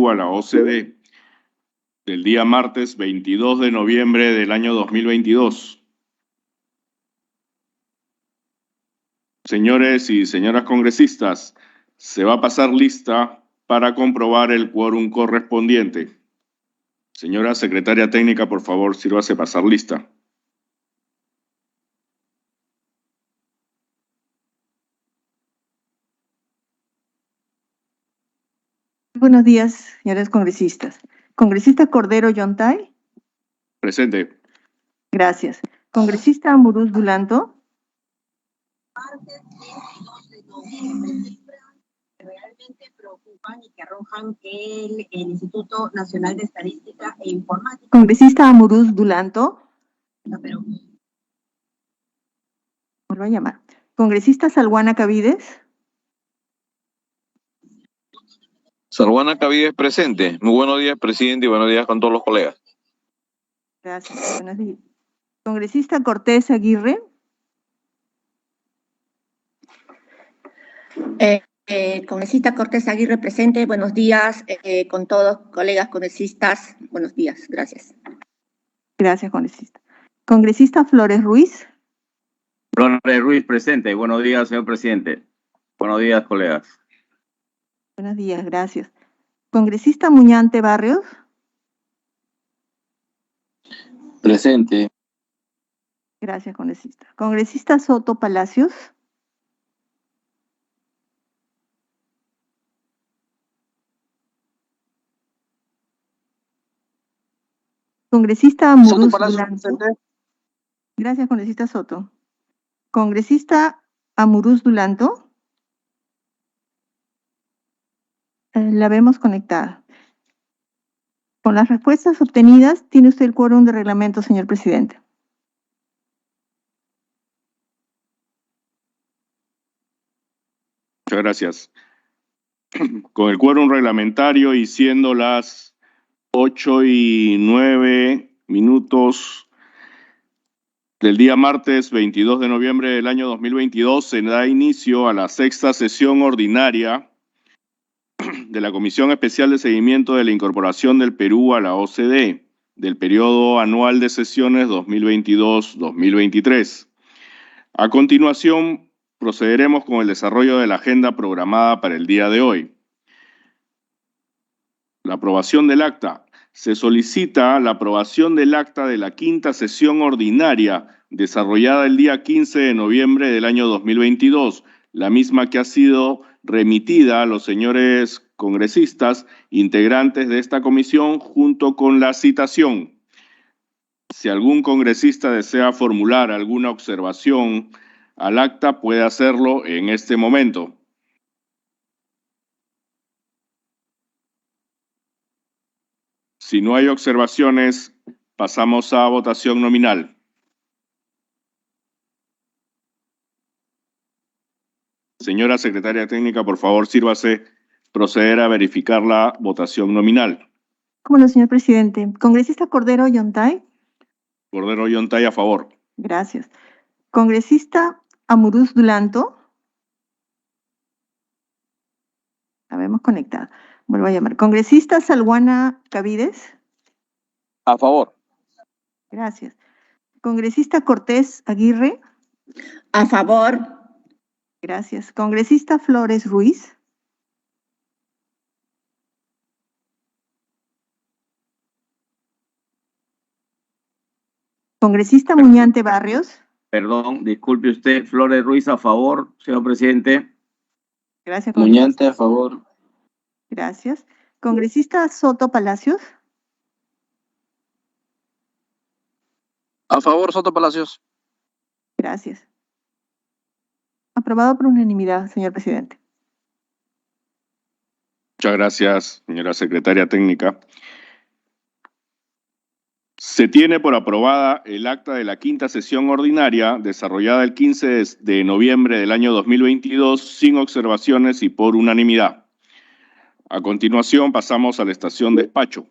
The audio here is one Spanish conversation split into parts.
Perú a la OCDE del día martes 22 de noviembre del año 2022. Señores y señoras congresistas, se va a pasar lista para comprobar el quórum correspondiente. Señora secretaria técnica, por favor, sírvase pasar lista. Buenos días, señores congresistas. Congresista Cordero Yontay. Presente. Gracias. Congresista Amuruz Dulanto. Martes 22 de noviembre. Realmente preocupan y que arrojan que el Instituto Nacional de Estadística e Informática. Congresista Amuruz Dulanto. No, pero Vuelvo a llamar. Congresista Salguana Cavides. Salguana Cavides presente. Muy buenos días, presidente, y buenos días con todos los colegas. Gracias. Buenos días. Congresista Cortés Aguirre. Congresista Cortés Aguirre presente. Buenos días con todos colegas congresistas. Buenos días. Gracias. Gracias, congresista. Congresista Flores Ruiz. Flores Ruiz presente. Buenos días, señor presidente. Buenos días, colegas. Buenos días, gracias. Congresista Muñante Barrios. Presente. Gracias, congresista. Congresista Soto Palacios. Congresista Amuruz Dulanto. Gracias, congresista Soto. Congresista Amuruz Dulanto. La vemos conectada. Con las respuestas obtenidas, tiene usted el quórum de reglamento, señor presidente. Muchas gracias. Con el quórum reglamentario y siendo las 8:09 del día martes 22 de noviembre del año 2022, se da inicio a la sexta sesión ordinaria de la Comisión Especial de Seguimiento de la Incorporación del Perú a la OCDE del periodo anual de sesiones 2022-2023. A continuación, procederemos con el desarrollo de la agenda programada para el día de hoy. La aprobación del acta. Se solicita la aprobación del acta de la quinta sesión ordinaria desarrollada el día 15 de noviembre del año 2022, la misma que ha sido remitida a los señores congresistas integrantes de esta comisión junto con la citación. Si algún congresista desea formular alguna observación al acta, puede hacerlo en este momento. Si no hay observaciones, pasamos a votación nominal. Señora secretaria técnica, por favor, sírvase proceder a verificar la votación nominal. ¿Cómo no, señor presidente? Congresista Cordero Yontay. Cordero Yontay, a favor. Gracias. Congresista Amuruz Dulanto. La vemos conectada. Vuelvo a llamar. Congresista Salguana Cavides. A favor. Gracias. Congresista Cortés Aguirre. A favor. Gracias. Congresista Flores Ruiz. Congresista Muñante Barrios. Perdón, disculpe usted, Flores Ruiz a favor, señor presidente. Gracias, congresista. Muñante a favor. Gracias. Congresista Soto Palacios. A favor, Soto Palacios. Gracias. Aprobado por unanimidad, señor presidente. Muchas gracias, señora secretaria técnica. Se tiene por aprobada el acta de la quinta sesión ordinaria desarrollada el 15 de noviembre del año 2022 sin observaciones y por unanimidad. A continuación pasamos a la estación despacho.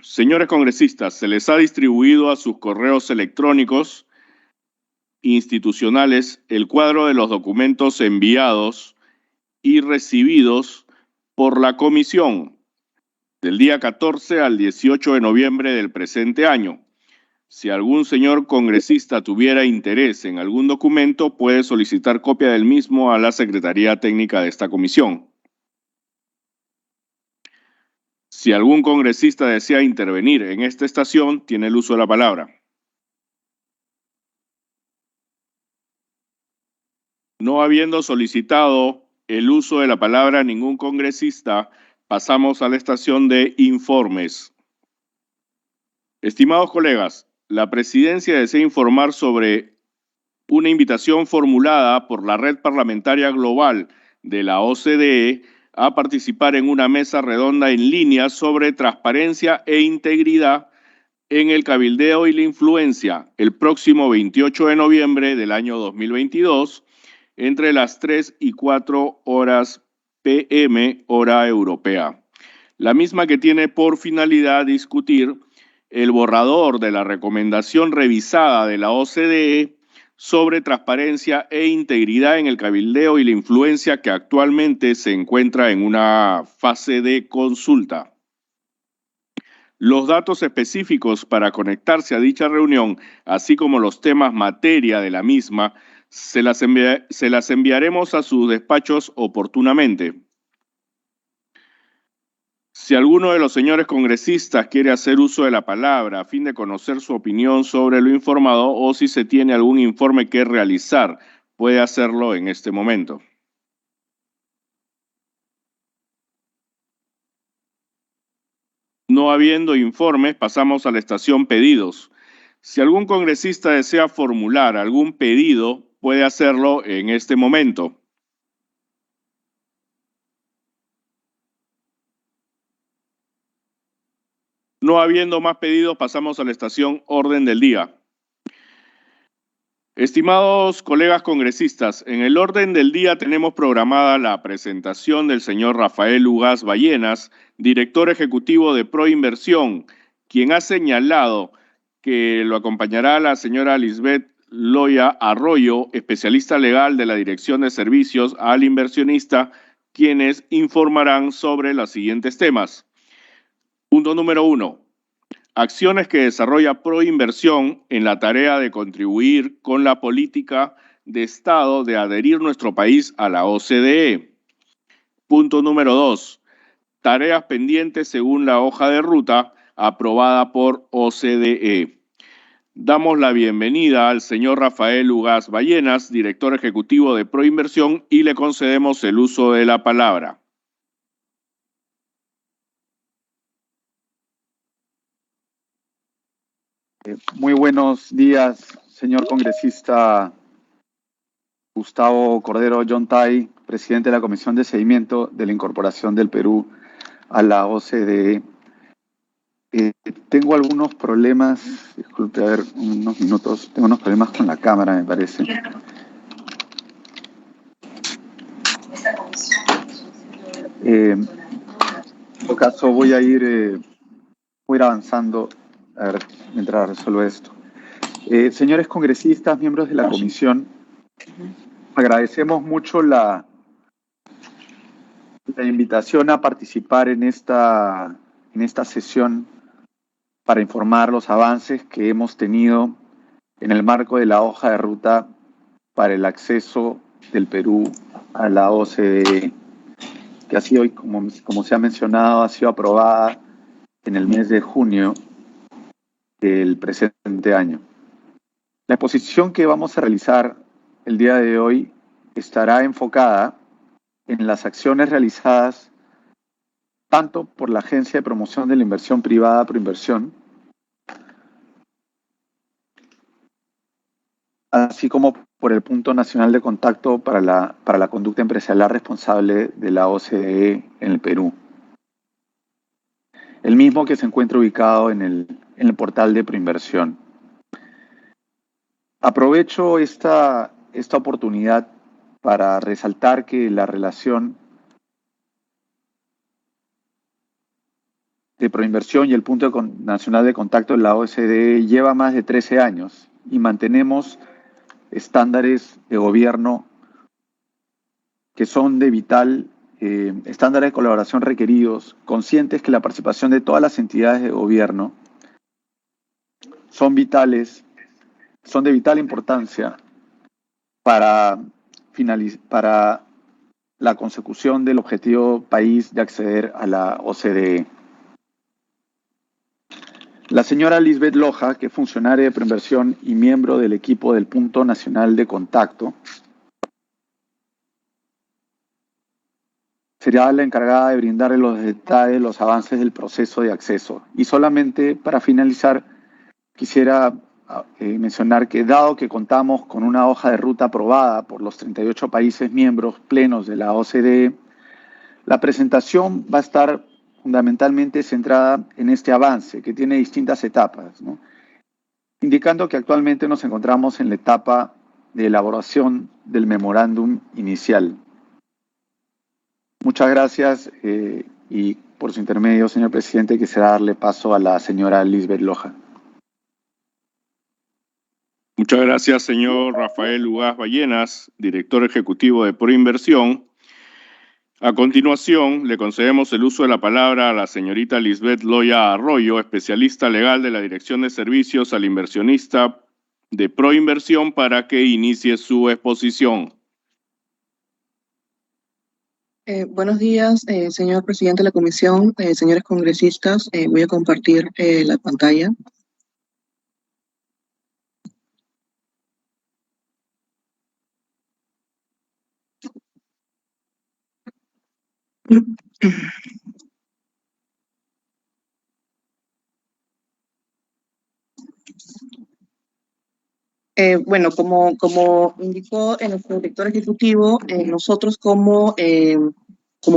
Señores congresistas, se les ha distribuido a sus correos electrónicos institucionales el cuadro de los documentos enviados y recibidos por la Comisión del día 14 al 18 de noviembre del presente año. Si algún señor congresista tuviera interés en algún documento, puede solicitar copia del mismo a la Secretaría Técnica de esta comisión. Si algún congresista desea intervenir en esta estación, tiene el uso de la palabra. No habiendo solicitado el uso de la palabra ningún congresista, pasamos a la estación de informes. Estimados colegas, la presidencia desea informar sobre una invitación formulada por la Red Parlamentaria Global de la OCDE a participar en una mesa redonda en línea sobre transparencia e integridad en el cabildeo y la influencia el próximo 28 de noviembre del año 2022 entre las 3 y 4 horas p.m. hora europea. La misma que tiene por finalidad discutir el borrador de la recomendación revisada de la OCDE sobre transparencia e integridad en el cabildeo y la influencia, que actualmente se encuentra en una fase de consulta. Los datos específicos para conectarse a dicha reunión, así como los temas materia de la misma, se las enviaremos a sus despachos oportunamente. Si alguno de los señores congresistas quiere hacer uso de la palabra a fin de conocer su opinión sobre lo informado, o si se tiene algún informe que realizar, puede hacerlo en este momento. No habiendo informes, pasamos a la estación pedidos. Si algún congresista desea formular algún pedido, puede hacerlo en este momento. No habiendo más pedidos, pasamos a la estación orden del día. Estimados colegas congresistas, en el orden del día tenemos programada la presentación del señor Rafael Ugaz Ballenas, director ejecutivo de Proinversión, quien ha señalado que lo acompañará la señora Lisbeth Loya Arroyo, especialista legal de la Dirección de Servicios al Inversionista, quienes informarán sobre los siguientes temas. Punto número 1. Acciones que desarrolla Proinversión en la tarea de contribuir con la política de Estado de adherir nuestro país a la OCDE. Punto número 2. Tareas pendientes según la hoja de ruta aprobada por OCDE. Damos la bienvenida al señor Rafael Ugaz Ballenas, director ejecutivo de Proinversión, y le concedemos el uso de la palabra. Muy buenos días, señor congresista Gustavo Cordero Yontay, presidente de la Comisión de Seguimiento de la Incorporación del Perú a la OCDE. Tengo algunos problemas, disculpe, a ver, unos minutos, tengo unos problemas con la cámara, me parece. En todo caso, voy a ir avanzando, a ver, mientras resuelvo esto. Señores congresistas, miembros de la comisión, agradecemos mucho la invitación a participar en esta sesión para informar los avances que hemos tenido en el marco de la hoja de ruta para el acceso del Perú a la OCDE, que ha sido, como se ha mencionado, ha sido aprobada en el mes de junio del presente año. La exposición que vamos a realizar el día de hoy estará enfocada en las acciones realizadas tanto por la Agencia de Promoción de la Inversión Privada Proinversión, así como por el Punto Nacional de Contacto para la Conducta Empresarial Responsable de la OCDE en el Perú. El mismo que se encuentra ubicado en el portal de Proinversión. Aprovecho esta oportunidad para resaltar que la relación de Proinversión y el Punto Nacional de Contacto de la OCDE lleva más de 13 años y mantenemos estándares de gobierno que son de vital estándares de colaboración requeridos, conscientes que la participación de todas las entidades de gobierno son de vital importancia para la consecución del objetivo país de acceder a la OCDE. La señora Lisbeth Loja, que es funcionaria de Proinversión y miembro del equipo del Punto Nacional de Contacto, será la encargada de brindarle los detalles, los avances del proceso de acceso. Y solamente para finalizar, quisiera mencionar que dado que contamos con una hoja de ruta aprobada por los 38 países miembros plenos de la OCDE, la presentación va a estar fundamentalmente centrada en este avance que tiene distintas etapas, ¿no? Indicando que actualmente nos encontramos en la etapa de elaboración del memorándum inicial. Muchas gracias y por su intermedio, señor presidente, quisiera darle paso a la señora Lisbeth Loja. Muchas gracias, señor Rafael Ugaz Ballenas, director ejecutivo de Proinversión. A continuación, le concedemos el uso de la palabra a la señorita Lisbeth Loya Arroyo, especialista legal de la Dirección de Servicios al Inversionista de Proinversión, para que inicie su exposición. Buenos días, señor presidente de la comisión, señores congresistas. Voy a compartir la pantalla. Bueno, como indicó nuestro director ejecutivo, nosotros como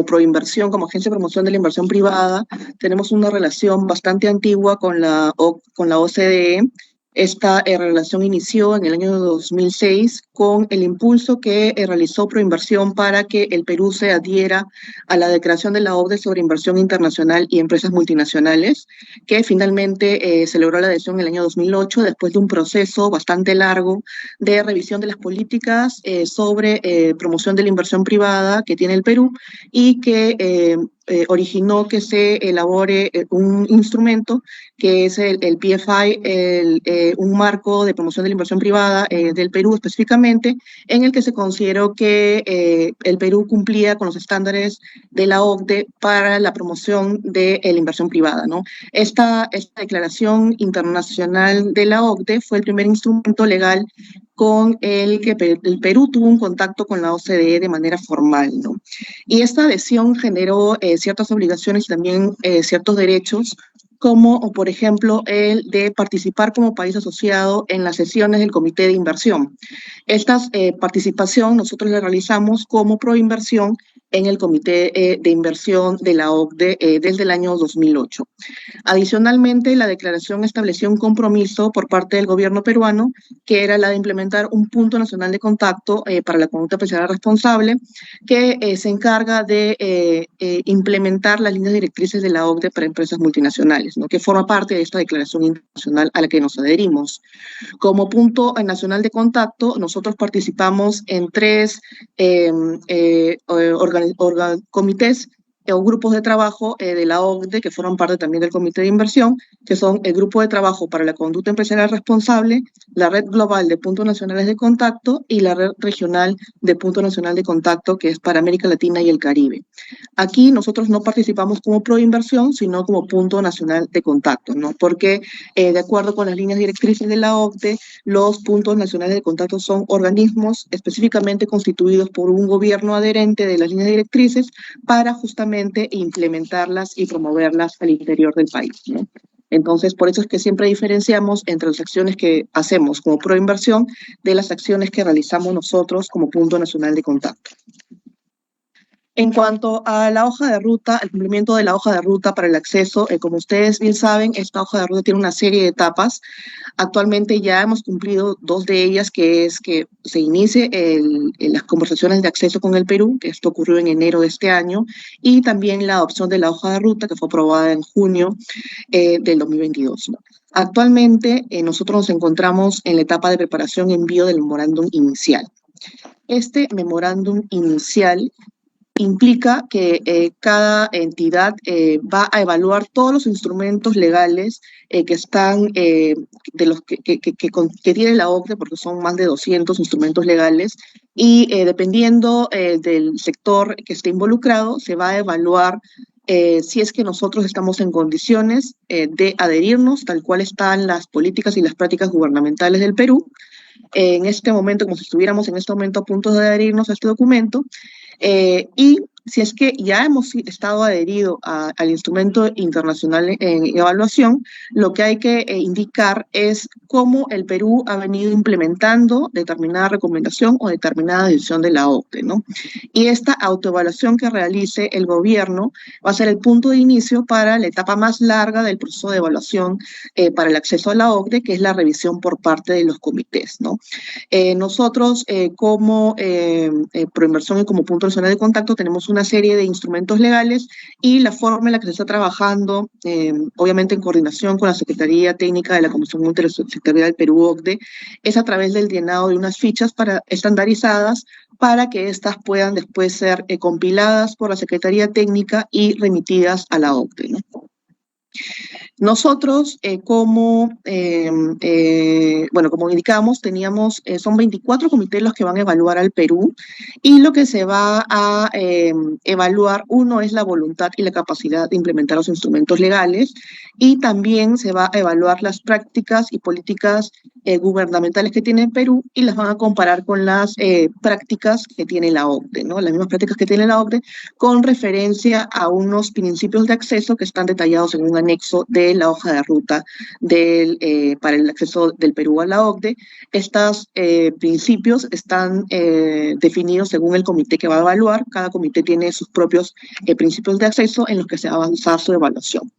Proinversión, como Agencia de Promoción de la Inversión Privada, tenemos una relación bastante antigua con la OCDE. Esta relación inició en el año 2006 con el impulso que realizó Proinversión para que el Perú se adhiera a la declaración de la OCDE sobre inversión internacional y empresas multinacionales, que finalmente se logró la adhesión en el año 2008 después de un proceso bastante largo de revisión de las políticas sobre promoción de la inversión privada que tiene el Perú y que originó que se elabore un instrumento que es el PFI, un marco de promoción de la inversión privada del Perú específicamente, en el que se consideró que el Perú cumplía con los estándares de la OCDE para la promoción de la inversión privada, ¿no? Esta declaración internacional de la OCDE fue el primer instrumento legal con el que el Perú tuvo un contacto con la OCDE de manera formal, ¿no? Y esta adhesión generó ciertas obligaciones y también ciertos derechos, como por ejemplo el de participar como país asociado en las sesiones del Comité de Inversión. Esta participación nosotros la realizamos como Proinversión en el Comité de Inversión de la OCDE desde el año 2008. Adicionalmente, la declaración estableció un compromiso por parte del gobierno peruano, que era la de implementar un punto nacional de contacto para la conducta empresarial responsable, que se encarga de implementar las líneas directrices de la OCDE para empresas multinacionales, ¿no? Que forma parte de esta declaración internacional a la que nos adherimos. Como punto nacional de contacto, nosotros participamos en 3 comités o grupos de trabajo de la OCDE que forman parte también del Comité de Inversión, que son el Grupo de Trabajo para la Conducta Empresarial Responsable, la Red Global de Puntos Nacionales de Contacto y la Red Regional de Punto Nacional de Contacto, que es para América Latina y el Caribe. Aquí nosotros no participamos como Proinversión, sino como Punto Nacional de Contacto, ¿no? Porque de acuerdo con las líneas directrices de la OCDE, los puntos nacionales de contacto son organismos específicamente constituidos por un gobierno adherente de las líneas directrices para justamente implementarlas y promoverlas al interior del país, ¿no? Entonces, por eso es que siempre diferenciamos entre las acciones que hacemos como Proinversión de las acciones que realizamos nosotros como Punto Nacional de Contacto. En cuanto a la hoja de ruta, el cumplimiento de la hoja de ruta para el acceso, como ustedes bien saben, esta hoja de ruta tiene una serie de etapas. Actualmente ya hemos cumplido 2 de ellas, que es que se inicie las conversaciones de acceso con el Perú, que esto ocurrió en enero de este año, y también la adopción de la hoja de ruta, que fue aprobada en junio del 2022, ¿no? Actualmente nosotros nos encontramos en la etapa de preparación y envío del memorándum inicial. Este memorándum inicial implica que cada entidad va a evaluar todos los instrumentos legales que están, de los que tiene la OCDE, porque son más de 200 instrumentos legales, y dependiendo del sector que esté involucrado, se va a evaluar si es que nosotros estamos en condiciones de adherirnos, tal cual están las políticas y las prácticas gubernamentales del Perú, en este momento, como si estuviéramos en este momento a punto de adherirnos a este documento, y si es que ya hemos estado adheridos al instrumento internacional en evaluación, lo que hay que indicar es cómo el Perú ha venido implementando determinada recomendación o determinada decisión de la OCDE, ¿no? Y esta autoevaluación que realice el gobierno va a ser el punto de inicio para la etapa más larga del proceso de evaluación para el acceso a la OCDE, que es la revisión por parte de los comités, ¿no? Nosotros como Proinversión y como Punto Nacional de Contacto tenemos una serie de instrumentos legales y la forma en la que se está trabajando, obviamente en coordinación con la Secretaría Técnica de la Comisión Intersectorial Perú-OCDE, es a través del llenado de unas fichas estandarizadas para que éstas puedan después ser compiladas por la Secretaría Técnica y remitidas a la OCDE, ¿no? Nosotros, como indicamos, son 24 comités los que van a evaluar al Perú, y lo que se va a evaluar, uno, es la voluntad y la capacidad de implementar los instrumentos legales, y también se va a evaluar las prácticas y políticas gubernamentales que tiene el Perú, y las van a comparar con las prácticas que tiene la OCDE, ¿no? Las mismas prácticas que tiene la OCDE, con referencia a unos principios de acceso que están detallados en un anexo de la hoja de ruta para el acceso del Perú a la OCDE. Estos principios están definidos según el comité que va a evaluar. Cada comité tiene sus propios principios de acceso en los que se va a avanzar su evaluación.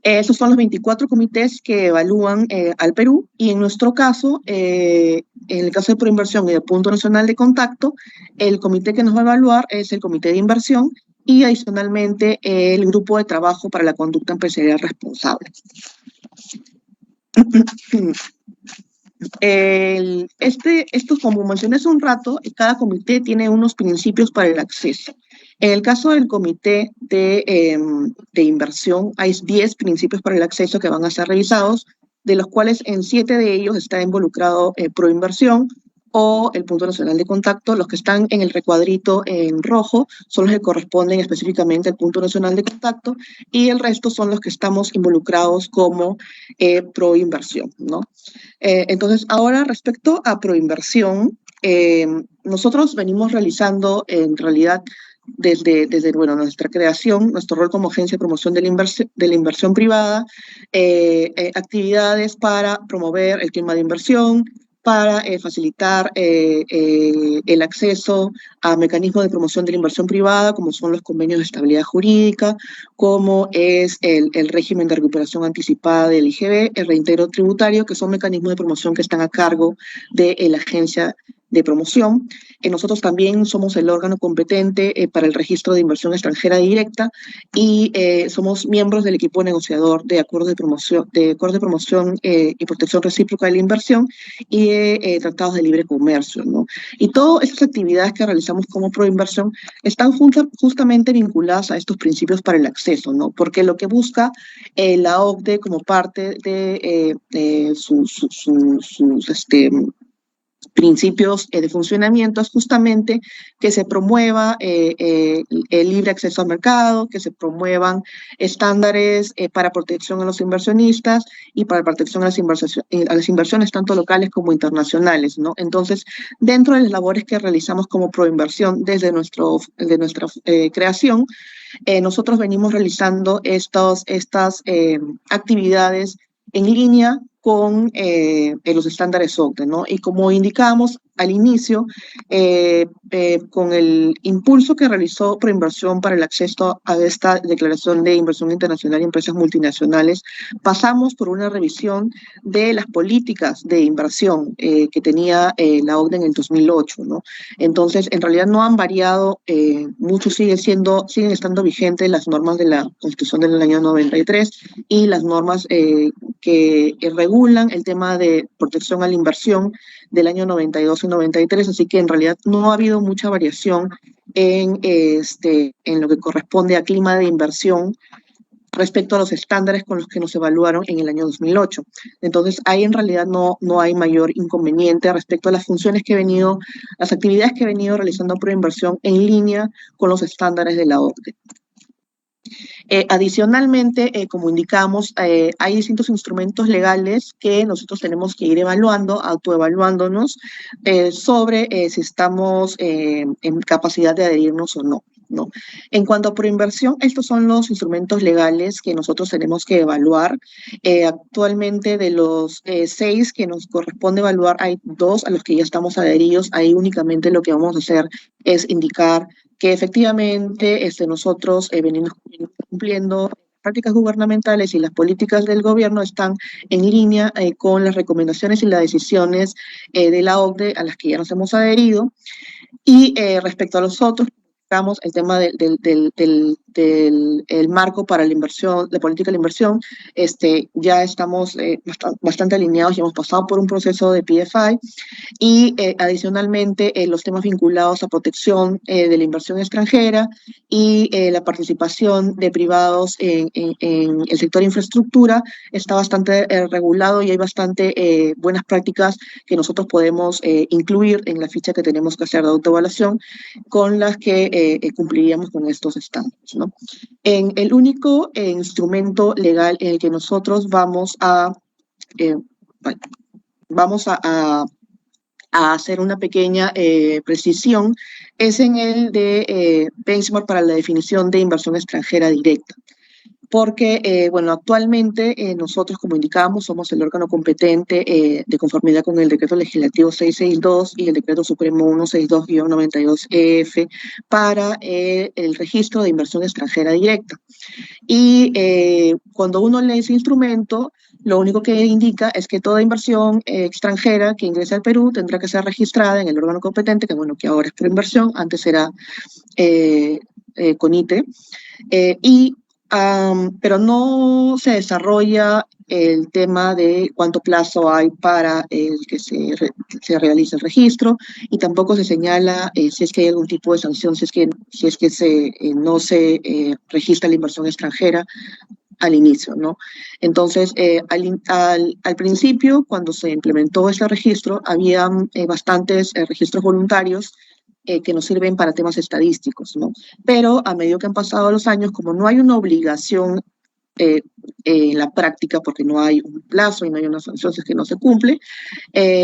Esos son los 24 comités que evalúan al Perú, y en nuestro caso, en el caso de Proinversión y de Punto Nacional de Contacto, el comité que nos va a evaluar es el Comité de Inversión y adicionalmente el Grupo de Trabajo para la Conducta Empresarial Responsable. Esto, como mencioné hace un rato, cada comité tiene unos principios para el acceso. En el caso del comité de inversión, hay 10 principios para el acceso que van a ser revisados, de los cuales en 7 de ellos está involucrado Proinversión o el Punto Nacional de Contacto. Los que están en el recuadrito en rojo son los que corresponden específicamente al Punto Nacional de Contacto, y el resto son los que estamos involucrados como Proinversión, ¿no? Entonces, ahora respecto a Proinversión, nosotros venimos realizando en realidad desde nuestra creación, nuestro rol como agencia de promoción de la inversión privada, actividades para promover el clima de inversión, para facilitar el acceso a mecanismos de promoción de la inversión privada, como son los convenios de estabilidad jurídica, como es el régimen de recuperación anticipada del IGB, el reintegro tributario, que son mecanismos de promoción que están a cargo de la agencia de promoción. Nosotros también somos el órgano competente para el registro de inversión extranjera directa, y somos miembros del equipo negociador de acuerdos de promoción y protección recíproca de la inversión y de tratados de libre comercio, ¿no? Y todas estas actividades que realizamos como Proinversión están justamente vinculadas a estos principios para el acceso, ¿no? Porque lo que busca la OCDE como parte de sus principios de funcionamiento es justamente que se promueva el libre acceso al mercado, que se promuevan estándares para protección a los inversionistas y para protección a las inversiones tanto locales como internacionales, ¿no? Entonces, dentro de las labores que realizamos como Proinversión desde nuestra creación, nosotros venimos realizando estas actividades en línea con los estándares OCDE, ¿no? Y como indicamos al inicio, con el impulso que realizó Proinversión para el acceso a esta declaración de inversión internacional y empresas multinacionales, pasamos por una revisión de las políticas de inversión que tenía la OCDE en el 2008, ¿no? Entonces, en realidad no han variado mucho, siguen estando vigentes las normas de la Constitución del año 93 y las normas que regulan el tema de protección a la inversión del año 92 y 93, así que en realidad no ha habido mucha variación en lo que corresponde a clima de inversión respecto a los estándares con los que nos evaluaron en el año 2008. Entonces, ahí en realidad no hay mayor inconveniente respecto a las funciones que he venido, las actividades que he venido realizando Proinversión en línea con los estándares de la OCDE. Adicionalmente, como indicamos, hay distintos instrumentos legales que nosotros tenemos que ir evaluando, autoevaluándonos sobre si estamos en capacidad de adherirnos o no. ¿No? En cuanto a Proinversión, estos son los instrumentos legales que nosotros tenemos que evaluar. Actualmente de los 6 que nos corresponde evaluar, hay 2 a los que ya estamos adheridos. Ahí únicamente lo que vamos a hacer es indicar que efectivamente nosotros venimos cumpliendo prácticas gubernamentales y las políticas del gobierno están en línea con las recomendaciones y las decisiones de la OCDE a las que ya nos hemos adherido. Y respecto a los otros, el tema del marco para la inversión, de política de la inversión, ya estamos bastante alineados, ya hemos pasado por un proceso de PFI y adicionalmente los temas vinculados a protección de la inversión extranjera y la participación de privados en el sector infraestructura está bastante regulado y hay bastante buenas prácticas que nosotros podemos incluir en la ficha que tenemos que hacer de autoevaluación con las que cumpliríamos con estos estándares, ¿no? En el único instrumento legal en el que nosotros vamos a hacer una pequeña precisión es en el de benchmark para la definición de inversión extranjera directa. Porque, bueno, actualmente nosotros, como indicábamos, somos el órgano competente de conformidad con el Decreto Legislativo 662 y el Decreto Supremo 162-92-EF para el registro de inversión extranjera directa. Y cuando uno lee ese instrumento, lo único que indica es que toda inversión extranjera que ingrese al Perú tendrá que ser registrada en el órgano competente, que bueno, que ahora es Proinversión, antes era CONITE, pero no se desarrolla el tema de cuánto plazo hay para que se realice el registro y tampoco se señala si es que hay algún tipo de sanción, si es que no se registra la inversión extranjera al inicio, ¿no? Entonces, al principio, cuando se implementó este registro, había bastantes registros voluntarios que nos sirven para temas estadísticos, ¿no? Pero a medida que han pasado los años, como no hay una obligación en la práctica, porque no hay un plazo y no hay una sanción si es que no se cumple,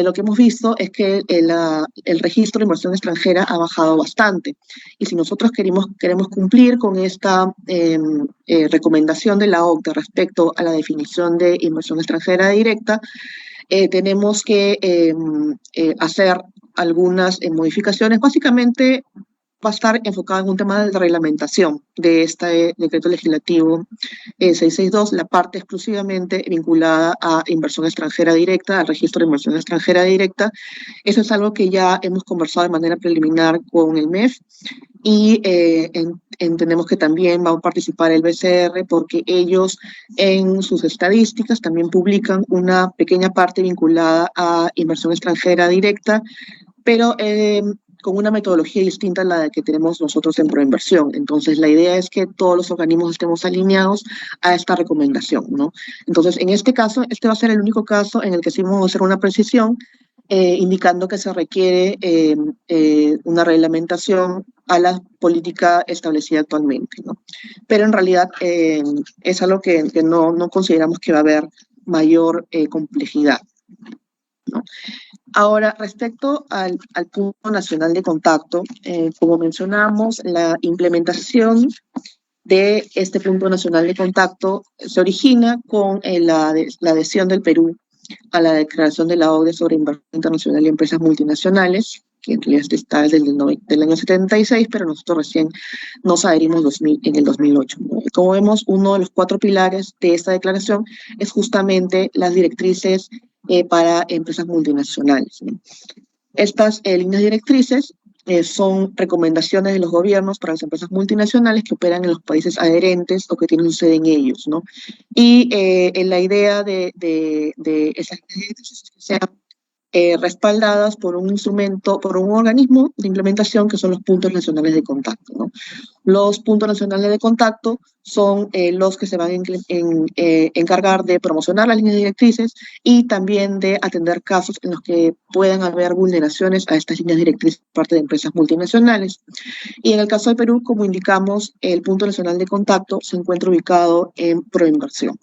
lo que hemos visto es que el registro de inversión extranjera ha bajado bastante. Y si nosotros queremos cumplir con esta recomendación de la OCDE respecto a la definición de inversión extranjera directa, tenemos que hacer algunas modificaciones. Básicamente va a estar enfocado en un tema de reglamentación de este decreto legislativo 662, la parte exclusivamente vinculada a inversión extranjera directa, al registro de inversión extranjera directa. Eso es algo que ya hemos conversado de manera preliminar con el MEF y entendemos que también va a participar el BCR porque ellos en sus estadísticas también publican una pequeña parte vinculada a inversión extranjera directa, pero con una metodología distinta a la que tenemos nosotros en Proinversión. Entonces, la idea es que todos los organismos estemos alineados a esta recomendación, ¿no? Entonces, en este caso, este va a ser el único caso en el que sí vamos a hacer una precisión, indicando que se requiere una reglamentación a la política establecida actualmente, ¿no? Pero en realidad es algo que no consideramos que va a haber mayor complejidad, ¿no? Ahora, respecto al punto nacional de contacto, como mencionamos, la implementación de este punto nacional de contacto se origina con la adhesión del Perú a la declaración de la OCDE sobre inversión internacional y empresas multinacionales, que en realidad está desde el año 76, pero nosotros recién nos adherimos en el 2008. Como vemos, uno de los 4 pilares de esta declaración es justamente las directrices para empresas multinacionales, ¿no? Estas líneas directrices son recomendaciones de los gobiernos para las empresas multinacionales que operan en los países adherentes o que tienen su sede en ellos, ¿no? Y la idea de esas leyes es que sean respaldadas por un instrumento, por un organismo de implementación que son los puntos nacionales de contacto, ¿no? Los puntos nacionales de contacto son los que se van a encargar de promocionar las líneas directrices y también de atender casos en los que puedan haber vulneraciones a estas líneas directrices por parte de empresas multinacionales. Y en el caso de Perú, como indicamos, el punto nacional de contacto se encuentra ubicado en Proinversión.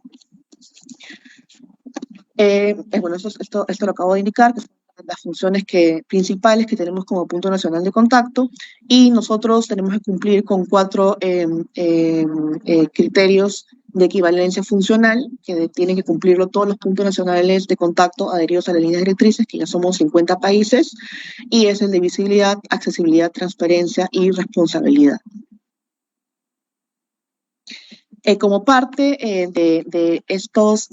Bueno, esto lo acabo de indicar, que son las funciones principales que tenemos como punto nacional de contacto, y nosotros tenemos que cumplir con 4 criterios de equivalencia funcional que tienen que cumplirlo todos los puntos nacionales de contacto adheridos a las líneas directrices, que ya somos 50 países, y es el de visibilidad, accesibilidad, transparencia y responsabilidad. Como parte de estos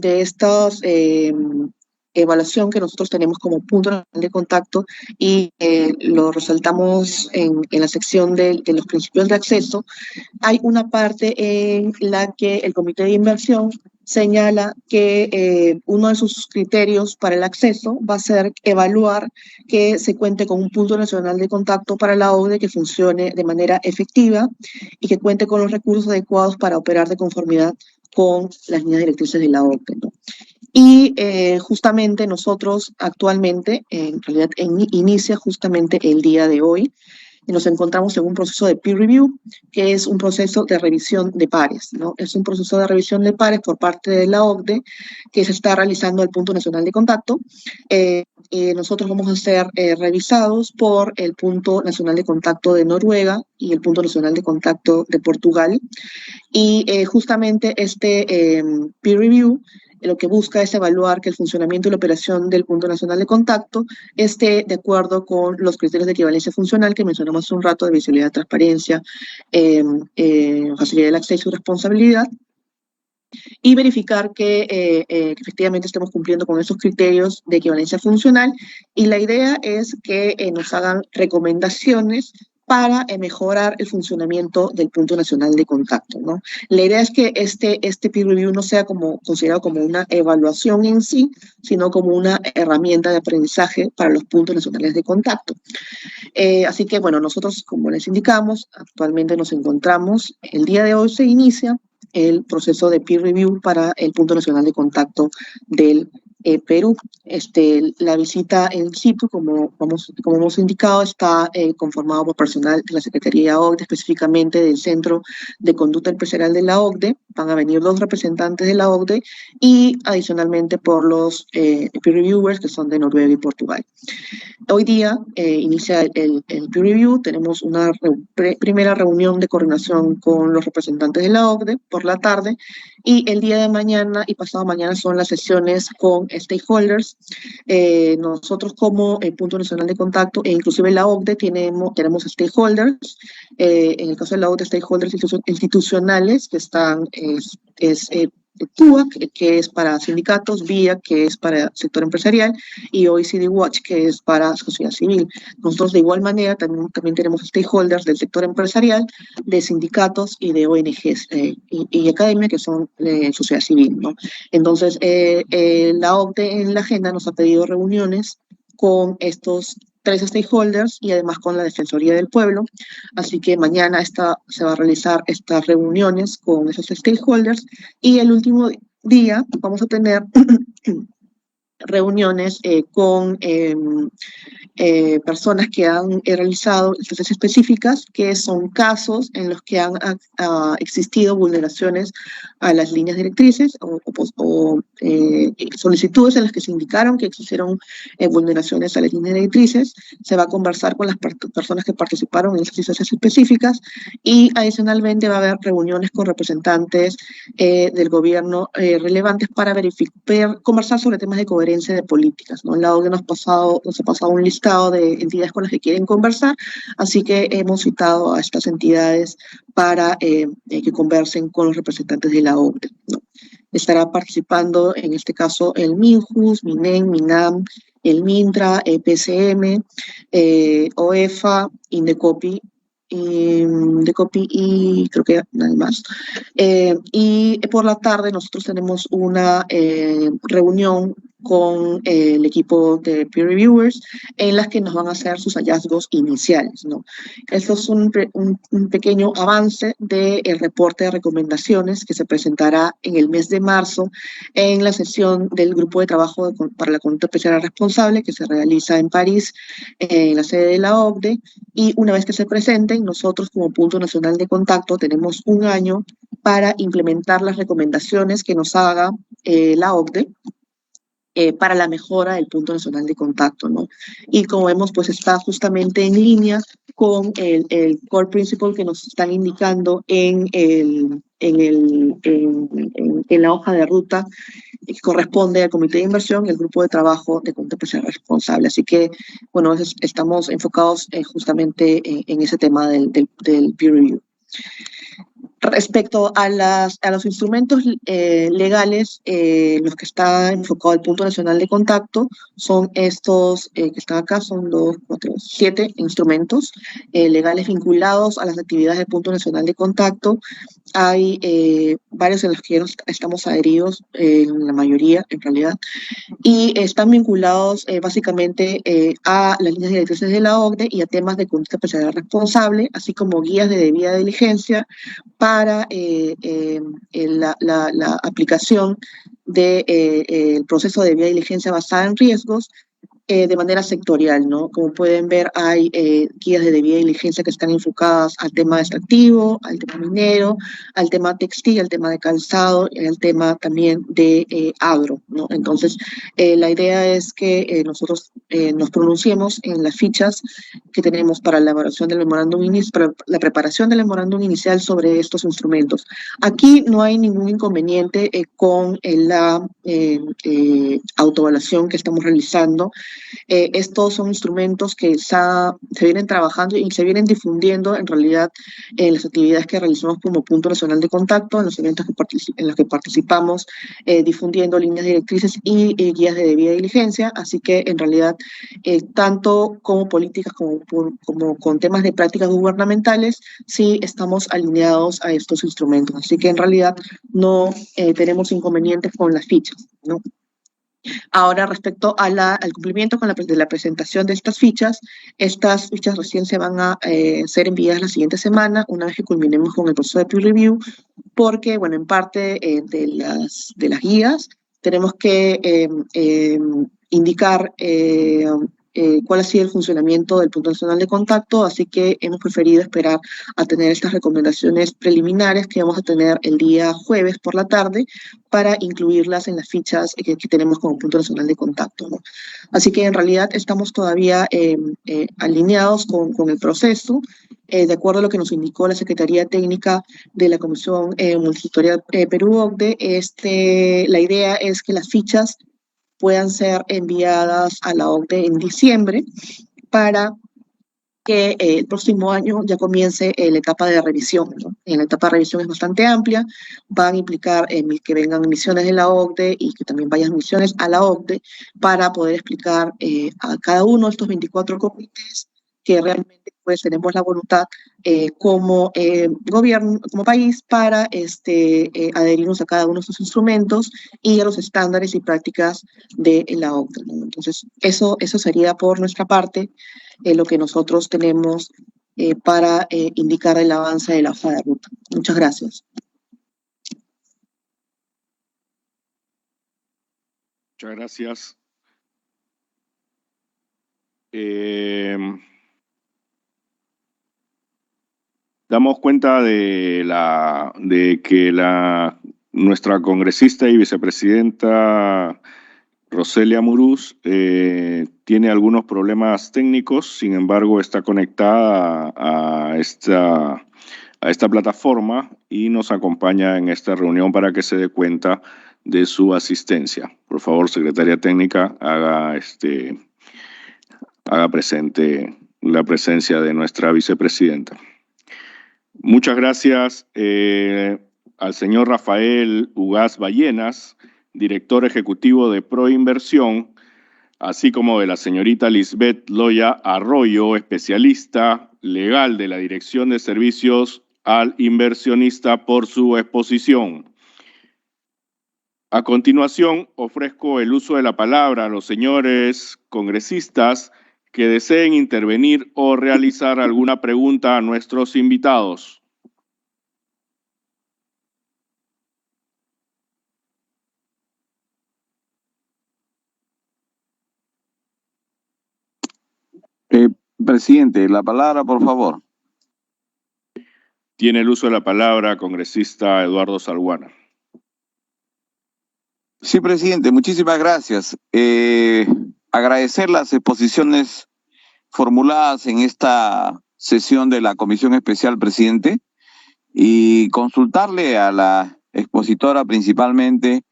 evaluación que nosotros tenemos como punto de contacto y lo resaltamos en la sección de los principios de acceso, hay una parte en la que el Comité de Inversión señala que uno de sus criterios para el acceso va a ser evaluar que se cuente con un punto nacional de contacto para la OCDE que funcione de manera efectiva y que cuente con los recursos adecuados para operar de conformidad con las líneas directrices de la OCDE, ¿no? Y justamente nosotros actualmente, en realidad inicia justamente el día de hoy, y nos encontramos en un proceso de peer review, que es un proceso de revisión de pares, ¿no? Es un proceso de revisión de pares por parte de la OCDE que se está realizando al punto nacional de contacto. Nosotros vamos a ser revisados por el punto nacional de contacto de Noruega y el punto nacional de contacto de Portugal. Y justamente este peer review lo que busca es evaluar que el funcionamiento y la operación del punto nacional de contacto esté de acuerdo con los criterios de equivalencia funcional que mencionamos hace un rato, de visibilidad, transparencia, facilidad del acceso y responsabilidad, y verificar que efectivamente estemos cumpliendo con esos criterios de equivalencia funcional. Y la idea es que nos hagan recomendaciones para mejorar el funcionamiento del punto nacional de contacto, ¿no? La idea es que este peer review no sea considerado como una evaluación en sí, sino como una herramienta de aprendizaje para los puntos nacionales de contacto. Así que, bueno, nosotros, como les indicamos, actualmente nos encontramos, el día de hoy se inicia el proceso de peer review para el punto nacional de contacto del Perú. La visita en situ, como hemos indicado, está conformado por personal de la Secretaría OCDE, específicamente del Centro de Conducta Empresarial de la OCDE. Van a venir 2 representantes de la OCDE y adicionalmente por los peer reviewers que son de Noruega y Portugal. Hoy día inicia el peer review. Tenemos una primera reunión de coordinación con los representantes de la OCDE por la tarde, y el día de mañana y pasado mañana son las sesiones con stakeholders. Nosotros como punto nacional de contacto, e inclusive la OCDE tenemos stakeholders. En el caso de la OCDE, stakeholders institucionales que están, TUAC, que es para sindicatos, VIA, que es para sector empresarial, y OECD Watch, que es para sociedad civil. Nosotros de igual manera también tenemos stakeholders del sector empresarial, de sindicatos y de ONGs y academia, que son sociedad civil, ¿no? Entonces, la OCDE en la agenda nos ha pedido reuniones con estos 3 stakeholders y además con la Defensoría del Pueblo. Así que mañana se va a realizar estas reuniones con esos stakeholders, y el último día vamos a tener reuniones con personas que han realizado estrategias específicas, que son casos en los que han existido vulneraciones a las líneas directrices o solicitudes en las que se indicaron que existieron vulneraciones a las líneas directrices. Se va a conversar con las personas que participaron en esas estrategias específicas, y adicionalmente va a haber reuniones con representantes del gobierno relevantes para conversar sobre temas de coherencia de políticas, ¿no? La OCDE nos ha pasado un listado de entidades con las que quieren conversar, así que hemos citado a estas entidades para que conversen con los representantes de la OCDE, ¿no? Estará participando en este caso el MINJUS, MINEM, MINAM, el Mintra, PCM, OEFA, Indecopi, y creo que nada más. Y por la tarde nosotros tenemos una reunión con el equipo de peer reviewers en las que nos van a hacer sus hallazgos iniciales, ¿no? Esto es un pequeño avance del reporte de recomendaciones que se presentará en el mes de marzo en la sesión del grupo de trabajo para la conducta especial responsable que se realiza en París, en la sede de la OCDE, y una vez que se presenten, nosotros como punto nacional de contacto tenemos un año para implementar las recomendaciones que nos haga la OCDE para la mejora del punto nacional de contacto, ¿no? Y como vemos, pues está justamente en línea con el core principle que nos están indicando en la hoja de ruta que corresponde al comité de inversión y al grupo de trabajo de conducta especial responsable. Así que, bueno, estamos enfocados justamente en ese tema del peer review. Respecto a los instrumentos legales, los que está enfocado el punto nacional de contacto, son estos que están acá, son 7 instrumentos legales vinculados a las actividades del punto nacional de contacto. Hay varios en los que estamos adheridos, en la mayoría en realidad, y están vinculados básicamente a las líneas directrices de la OCDE y a temas de conducta especial responsable, así como guías de debida diligencia para la aplicación del proceso de debida diligencia basada en riesgos de manera sectorial, ¿no? Como pueden ver, hay guías de debida diligencia que están enfocadas al tema extractivo, al tema minero, al tema textil, al tema de calzado y al tema también de agro, ¿no? Entonces, la idea es que nosotros nos pronunciemos en las fichas que tenemos para la elaboración del memorándum inicial, para la preparación del memorándum inicial sobre estos instrumentos. Aquí no hay ningún inconveniente con la autoevaluación que estamos realizando. Estos son instrumentos que se vienen trabajando y se vienen difundiendo en realidad en las actividades que realizamos como punto nacional de contacto, en los eventos en los que participamos, difundiendo líneas directrices y guías de debida diligencia, así que en realidad tanto como políticas como con temas de prácticas gubernamentales, sí estamos alineados a estos instrumentos, así que en realidad no tenemos inconvenientes con las fichas, ¿no? Ahora, respecto al cumplimiento de la presentación de estas fichas recién se van a ser enviadas la siguiente semana, una vez que culminemos con el proceso de peer review, porque, bueno, en parte de las guías tenemos que indicar cuál ha sido el funcionamiento del punto nacional de contacto, así que hemos preferido esperar a tener estas recomendaciones preliminares que vamos a tener el día jueves por la tarde para incluirlas en las fichas que tenemos como punto nacional de contacto, ¿no? Así que en realidad estamos todavía alineados con el proceso, de acuerdo a lo que nos indicó la Secretaría Técnica de la Comisión Multisectorial Perú-OCDE. La idea es que las fichas puedan ser enviadas a la OCDE en diciembre para que el próximo año ya comience la etapa de revisión, ¿no? En la etapa de revisión es bastante amplia, van a implicar que vengan misiones de la OCDE y que también vayan misiones a la OCDE para poder explicar a cada uno de estos 24 comités que realmente pues tenemos la voluntad como gobierno, como país, para adherirnos a cada uno de estos instrumentos y a los estándares y prácticas de la OCDE, ¿no? Entonces, eso sería por nuestra parte lo que nosotros tenemos para indicar el avance de la hoja de ruta. Muchas gracias. Muchas gracias. Damos cuenta de que nuestra congresista y vicepresidenta Roselia Muruz tiene algunos problemas técnicos, sin embargo está conectada a esta plataforma y nos acompaña en esta reunión para que se dé cuenta de su asistencia. Por favor, secretaria técnica, haga presente la presencia de nuestra vicepresidenta. Muchas gracias al señor Rafael Ugaz Ballenas, director ejecutivo de Proinversión, así como de la señorita Lisbeth Loya Arroyo, especialista legal de la Dirección de Servicios al Inversionista, por su exposición. A continuación, ofrezco el uso de la palabra a los señores congresistas que deseen intervenir o realizar alguna pregunta a nuestros invitados. Presidente, la palabra, por favor. Tiene el uso de la palabra congresista Eduardo Salguana. Sí, presidente, muchísimas gracias. Agradecer las exposiciones formuladas en esta sesión de la Comisión Especial, presidente, y consultarle a la expositora principalmente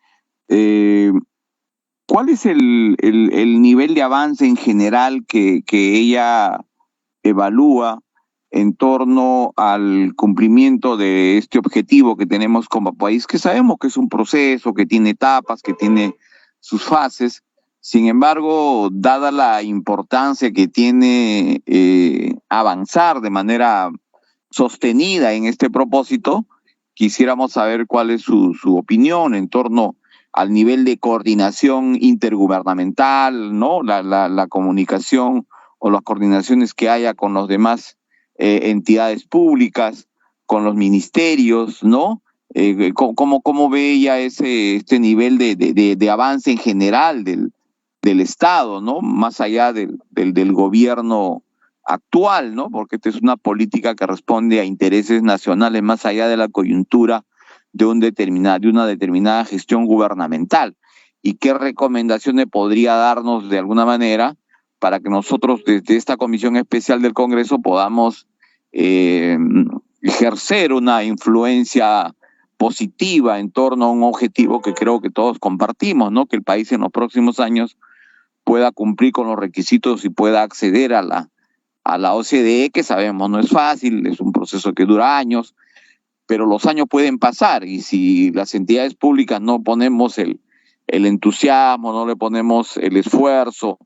cuál es el nivel de avance en general que ella evalúa en torno al cumplimiento de este objetivo que tenemos como país, que sabemos que es un proceso, que tiene etapas, que tiene sus fases. Sin embargo, dada la importancia que tiene avanzar de manera sostenida en este propósito, quisiéramos saber cuál es su opinión en torno al nivel de coordinación intergubernamental, ¿no? La comunicación o las coordinaciones que haya con los demás entidades públicas, con los ministerios, ¿no? ¿Cómo ve ella este nivel de avance en general del Estado, ¿no? Más allá del gobierno actual, ¿no? Porque esta es una política que responde a intereses nacionales más allá de la coyuntura de una determinada gestión gubernamental. ¿Y qué recomendaciones podría darnos de alguna manera para que nosotros desde esta Comisión Especial del Congreso podamos ejercer una influencia positiva en torno a un objetivo que creo que todos compartimos, ¿no? Que el país en los próximos años pueda cumplir con los requisitos y pueda acceder a la OCDE, que sabemos no es fácil, es un proceso que dura años, pero los años pueden pasar y si las entidades públicas no ponemos el entusiasmo, no le ponemos el esfuerzo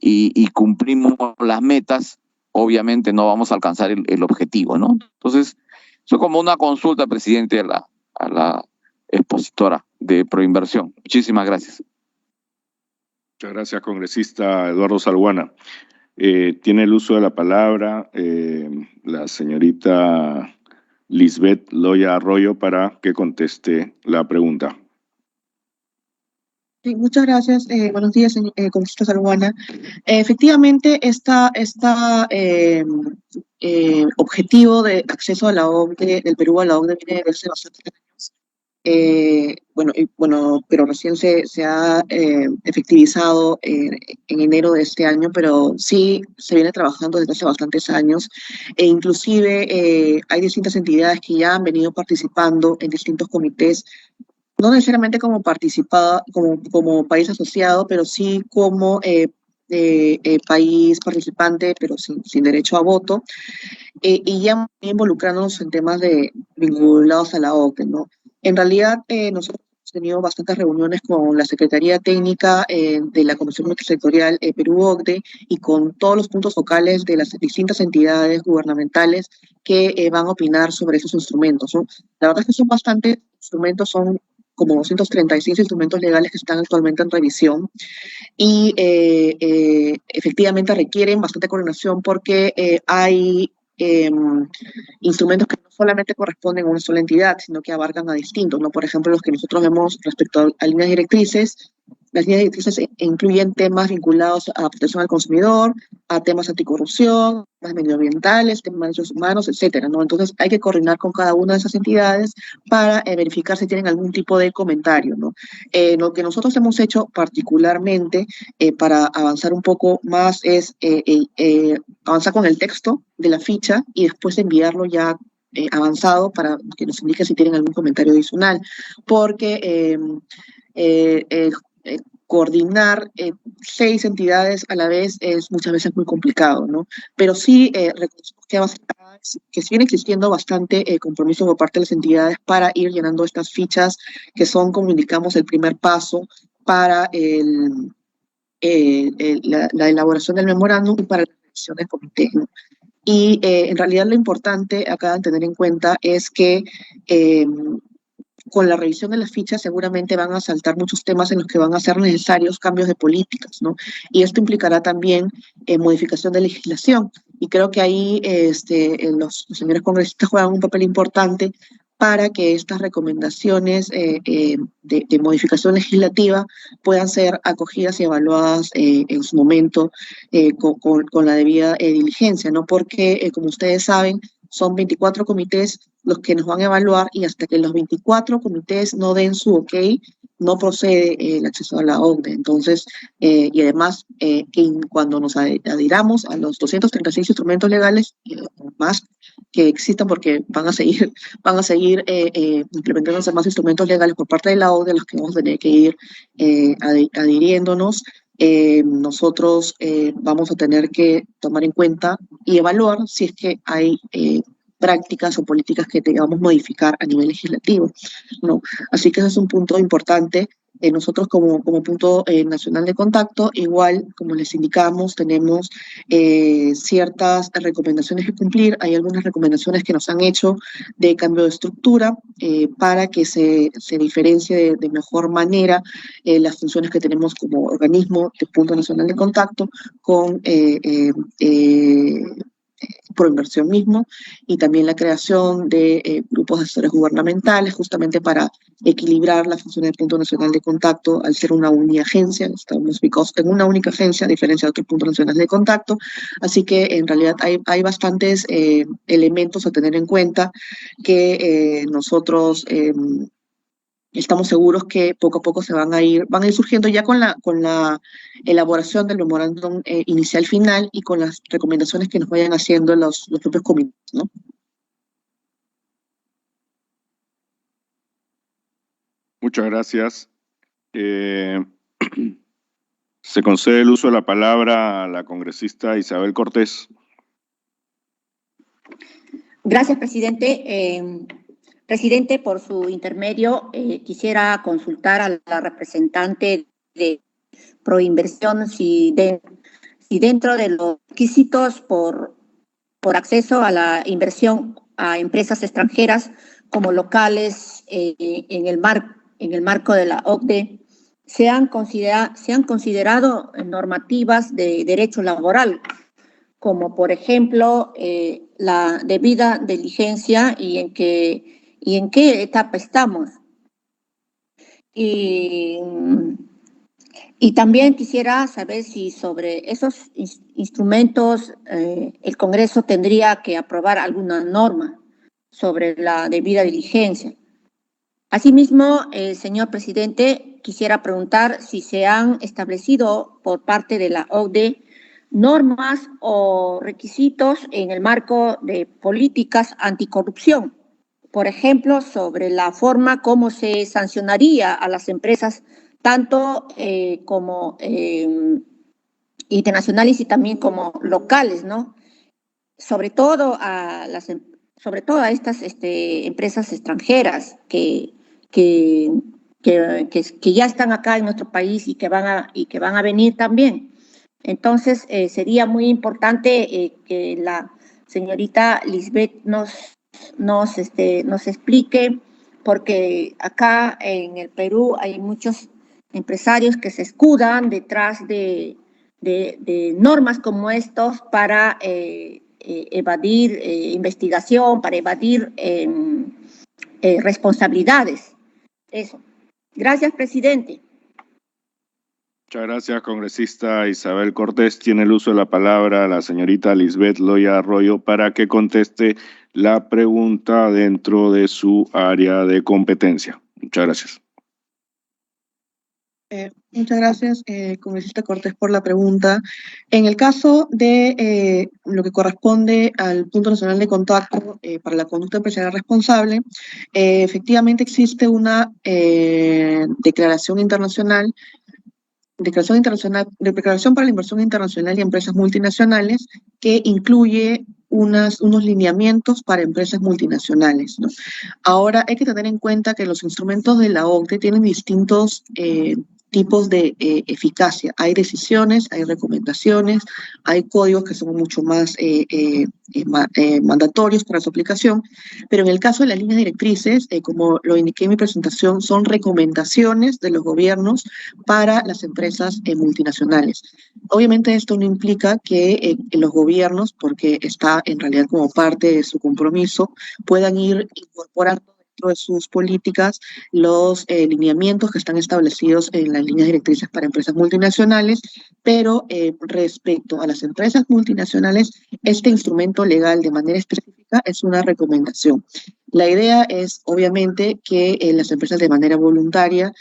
y cumplimos las metas, obviamente no vamos a alcanzar el objetivo, ¿no? Entonces, eso como una consulta, presidente, a la expositora de Proinversión. Muchísimas gracias. Muchas gracias, congresista Eduardo Salguana. Tiene el uso de la palabra la señorita Lisbeth Loya Arroyo para que conteste la pregunta. Sí, muchas gracias. Buenos días, congresista Salguana. Efectivamente, objetivo de acceso a la OCDE, del Perú a la OCDE, viene desde hace bastantes años. Pero recién se ha efectivizado en enero de este año, pero sí se viene trabajando desde hace bastantes años. E inclusive hay distintas entidades que ya han venido participando en distintos comités, no necesariamente como como país asociado, pero sí como país participante, pero sin derecho a voto, y ya involucrándonos en temas vinculados a la OCDE, ¿no? En realidad, nosotros hemos tenido bastantes reuniones con la Secretaría Técnica de la Comisión Multisectorial Perú-OCDE y con todos los puntos focales de las distintas entidades gubernamentales que van a opinar sobre esos instrumentos, ¿no? La verdad es que son bastantes instrumentos, son como 236 instrumentos legales que están actualmente en revisión y efectivamente requieren bastante coordinación porque hay instrumentos que no solamente corresponden a una sola entidad, sino que abarcan a distintos, ¿no? Por ejemplo, los que nosotros vemos respecto a líneas directrices. Las líneas directrices incluyen temas vinculados a protección al consumidor, a temas anticorrupción, temas medioambientales, temas de derechos humanos, etcétera, ¿no? Entonces hay que coordinar con cada una de esas entidades para verificar si tienen algún tipo de comentario, ¿no? Lo que nosotros hemos hecho particularmente para avanzar un poco más es avanzar con el texto de la ficha y después enviarlo ya avanzado para que nos indique si tienen algún comentario adicional, porque coordinar 6 entidades a la vez es muchas veces muy complicado, ¿no? Pero sí reconocemos que sigue existiendo bastante compromiso por parte de las entidades para ir llenando estas fichas que son, como indicamos, el primer paso para la elaboración del memorándum y para la revisión del comité, ¿no? Y en realidad lo importante acá de tener en cuenta es que con la revisión de las fichas seguramente van a saltar muchos temas en los que van a ser necesarios cambios de políticas, ¿no? Y esto implicará también modificación de legislación. Y creo que ahí los señores congresistas juegan un papel importante para que estas recomendaciones de modificación legislativa puedan ser acogidas y evaluadas en su momento con la debida diligencia, ¿no? Porque, como ustedes saben, son 24 comités los que nos van a evaluar y hasta que los 24 comités no den su ok, no procede el acceso a la OCDE. Entonces, y además, cuando nos adhiramos a los 236 instrumentos legales, más que existan porque van a seguir implementándose más instrumentos legales por parte de la OCDE, a los que vamos a tener que ir adhiriéndonos. Nosotros vamos a tener que tomar en cuenta y evaluar si es que hay prácticas o políticas que tengamos modificar a nivel legislativo, ¿no? Así que ese es un punto importante. Nosotros como punto nacional de contacto, igual como les indicamos, tenemos ciertas recomendaciones que cumplir. Hay algunas recomendaciones que nos han hecho de cambio de estructura para que se diferencie de mejor manera las funciones que tenemos como organismo de punto nacional de contacto con Proinversión mismo, y también la creación de grupos de asesores gubernamentales, justamente para equilibrar la función del punto nacional de contacto al ser una única agencia. Estamos ubicados en una única agencia, a diferencia de otros puntos nacionales de contacto. Así que en realidad hay bastantes elementos a tener en cuenta que nosotros estamos seguros que poco a poco van a ir surgiendo ya con la elaboración del memorándum inicial final y con las recomendaciones que nos vayan haciendo los propios comités, ¿no? Muchas gracias. Se concede el uso de la palabra a la congresista Isabel Cortés. Gracias, presidente. Presidente, por su intermedio, quisiera consultar a la representante de Proinversión si dentro de los requisitos por acceso a la inversión a empresas extranjeras como locales en el marco de la OCDE, se han considerado normativas de derecho laboral, como por ejemplo la debida diligencia y en qué etapa estamos. Y también quisiera saber si sobre esos instrumentos el Congreso tendría que aprobar alguna norma sobre la debida diligencia. Asimismo, señor presidente, quisiera preguntar si se han establecido por parte de la OCDE normas o requisitos en el marco de políticas anticorrupción. Por ejemplo, sobre la forma como se sancionaría a las empresas, tanto como internacionales y también como locales, ¿no? Sobre todo a estas empresas extranjeras que ya están acá en nuestro país y que van a venir también. Entonces, sería muy importante que la señorita Lisbeth nos explique, porque acá en el Perú hay muchos empresarios que se escudan detrás de normas como estos para evadir investigación, para evadir responsabilidades. Eso. Gracias, presidente. Muchas gracias, congresista Isabel Cortés. Tiene el uso de la palabra la señorita Lisbeth Loya Arroyo para que conteste la pregunta dentro de su área de competencia. Muchas gracias. Muchas gracias, congresista Cortés, por la pregunta. En el caso de lo que corresponde al punto nacional de contacto para la conducta empresarial responsable, efectivamente existe una declaración para la inversión internacional y empresas multinacionales que incluye unos lineamientos para empresas multinacionales, ¿no? Ahora hay que tener en cuenta que los instrumentos de la OCDE tienen distintos tipos de eficacia. Hay decisiones, hay recomendaciones, hay códigos que son mucho más mandatorios para su aplicación, pero en el caso de las líneas directrices, como lo indiqué en mi presentación, son recomendaciones de los gobiernos para las empresas multinacionales. Obviamente esto no implica que los gobiernos, porque está en realidad como parte de su compromiso, puedan ir incorporando dentro de sus políticas los lineamientos que están establecidos en las líneas directrices para empresas multinacionales, pero respecto a las empresas multinacionales, este instrumento legal de manera específica es una recomendación. La idea es, obviamente, que las empresas de manera voluntaria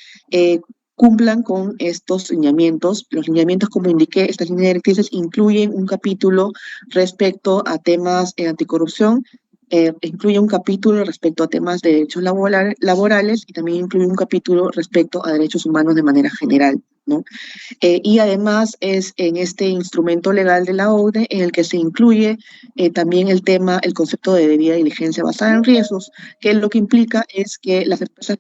cumplan con estos lineamientos. Los lineamientos, como indiqué, estas líneas directrices incluyen un capítulo respecto a temas anticorrupción, incluye un capítulo respecto a temas de derechos laborales y también incluye un capítulo respecto a derechos humanos de manera general, ¿no? Y además es en este instrumento legal de la OCDE en el que se incluye también el concepto de debida diligencia basada en riesgos, que lo que implica es que las empresas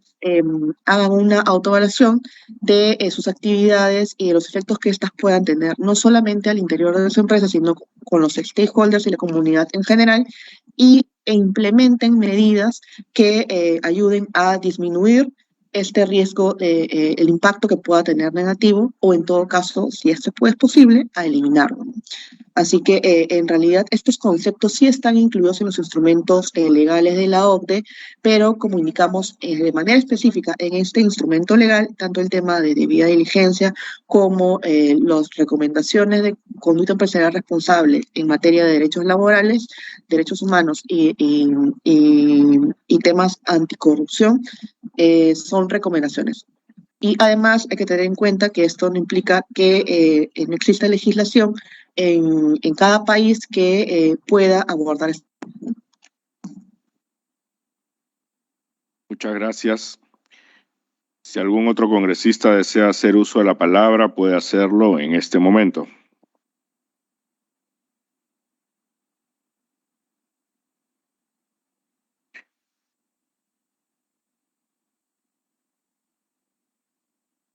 hagan una autoevaluación de sus actividades y de los efectos que éstas puedan tener, no solamente al interior de su empresa, sino con los stakeholders y la comunidad en general, e implementen medidas que ayuden a disminuir este riesgo, el impacto que pueda tener negativo, o en todo caso, si esto es posible, a eliminarlo. Así que en realidad estos conceptos sí están incluidos en los instrumentos legales de la OCDE, pero como indicamos de manera específica en este instrumento legal, tanto el tema de debida diligencia como las recomendaciones de conducta empresarial responsable en materia de derechos laborales, derechos humanos y temas anticorrupción, son recomendaciones. Y además hay que tener en cuenta que esto no implica que no exista legislación en cada país que pueda abordar esto. Muchas gracias. Si algún otro congresista desea hacer uso de la palabra, puede hacerlo en este momento.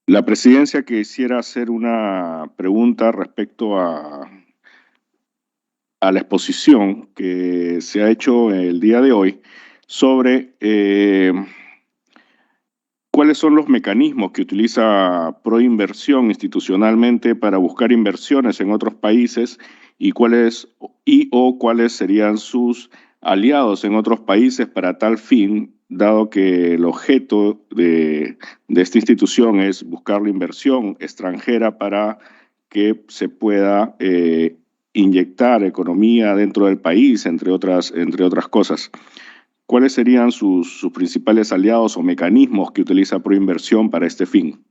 La presidencia quisiera hacer una pregunta respecto a la exposición que se ha hecho el día de hoy sobre cuáles son los mecanismos que utiliza Proinversión institucionalmente para buscar inversiones en otros países y cuáles serían sus aliados en otros países para tal fin, dado que el objeto de esta institución es buscar la inversión extranjera para que se pueda inyectar economía dentro del país, entre otras cosas. ¿Cuáles serían sus principales aliados o mecanismos que utiliza Proinversión para este fin?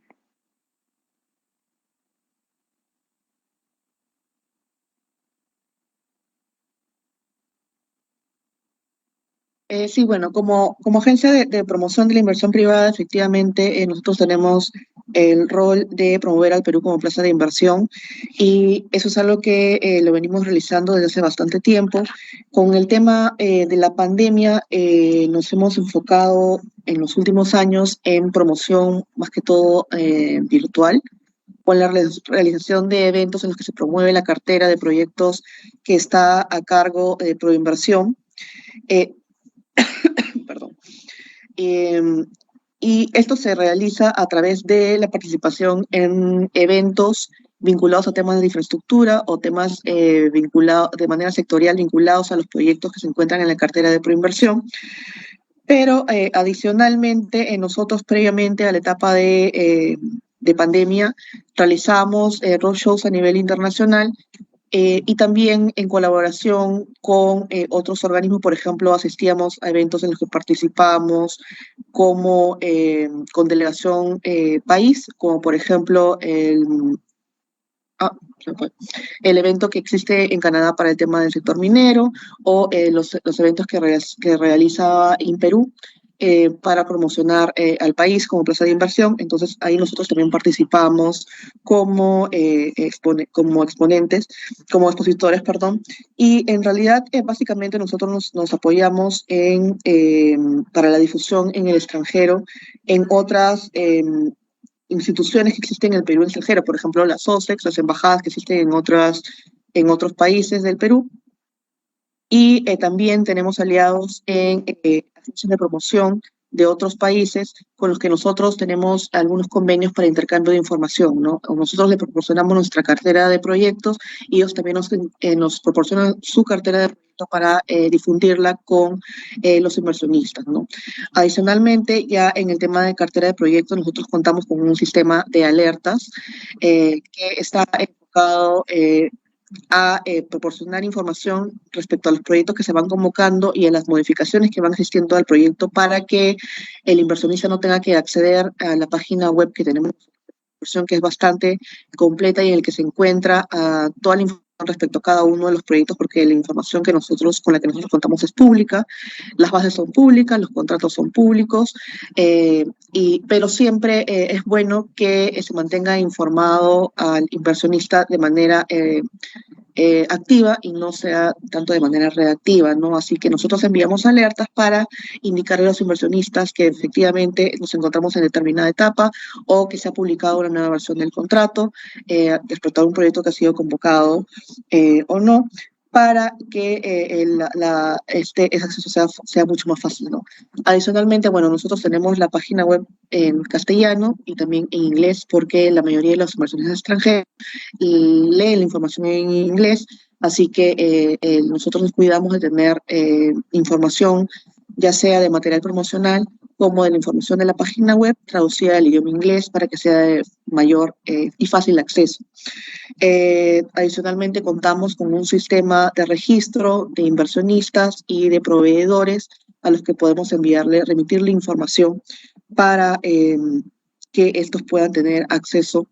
Sí, bueno, como agencia de promoción de la inversión privada, efectivamente, nosotros tenemos el rol de promover al Perú como plaza de inversión, y eso es algo que lo venimos realizando desde hace bastante tiempo. Con el tema de la pandemia, nos hemos enfocado en los últimos años en promoción, más que todo virtual, con la realización de eventos en los que se promueve la cartera de proyectos que está a cargo de Proinversión. Perdón. Y esto se realiza a través de la participación en eventos vinculados a temas de infraestructura o temas vinculados de manera sectorial vinculados a los proyectos que se encuentran en la cartera de Proinversión. Pero adicionalmente, nosotros previamente a la etapa de pandemia realizamos roadshows a nivel internacional. Y también en colaboración con otros organismos, por ejemplo, asistíamos a eventos en los que participamos como con delegación país, como por ejemplo el evento que existe en Canadá para el tema del sector minero, o los eventos que realiza Perú para promocionar al país como plaza de inversión. Entonces ahí nosotros también participamos como exponentes, como expositores, perdón, y en realidad básicamente nosotros nos apoyamos para la difusión en el extranjero en otras instituciones que existen en el Perú extranjero, por ejemplo, las OSEX, las embajadas que existen en otros países del Perú. Y también tenemos aliados en agencias de promoción de otros países con los que nosotros tenemos algunos convenios para intercambio de información, ¿no? Nosotros le proporcionamos nuestra cartera de proyectos y ellos también nos proporcionan su cartera de proyectos para difundirla con los inversionistas, ¿no? Adicionalmente, ya en el tema de cartera de proyectos, nosotros contamos con un sistema de alertas que está enfocado a proporcionar información respecto a los proyectos que se van convocando y a las modificaciones que van existiendo al proyecto para que el inversionista no tenga que acceder a la página web que tenemos, que es bastante completa y en el que se encuentra toda la información respecto a cada uno de los proyectos, porque la información con la que nosotros contamos es pública, las bases son públicas, los contratos son públicos, pero siempre es bueno que se mantenga informado al inversionista de manera activa y no sea tanto de manera reactiva, ¿no? Así que nosotros enviamos alertas para indicarle a los inversionistas que efectivamente nos encontramos en determinada etapa o que se ha publicado una nueva versión del contrato respecto a un proyecto que ha sido convocado o no, para que ese acceso sea mucho más fácil, ¿no? Adicionalmente, bueno, nosotros tenemos la página web en castellano y también en inglés, porque la mayoría de los inversionistas extranjeros leen la información en inglés, así que nosotros nos cuidamos de tener información, ya sea de material promocional como de la información de la página web traducida al idioma inglés para que sea de mayor y fácil acceso. Adicionalmente, contamos con un sistema de registro de inversionistas y de proveedores a los que podemos remitirle información para que estos puedan tener acceso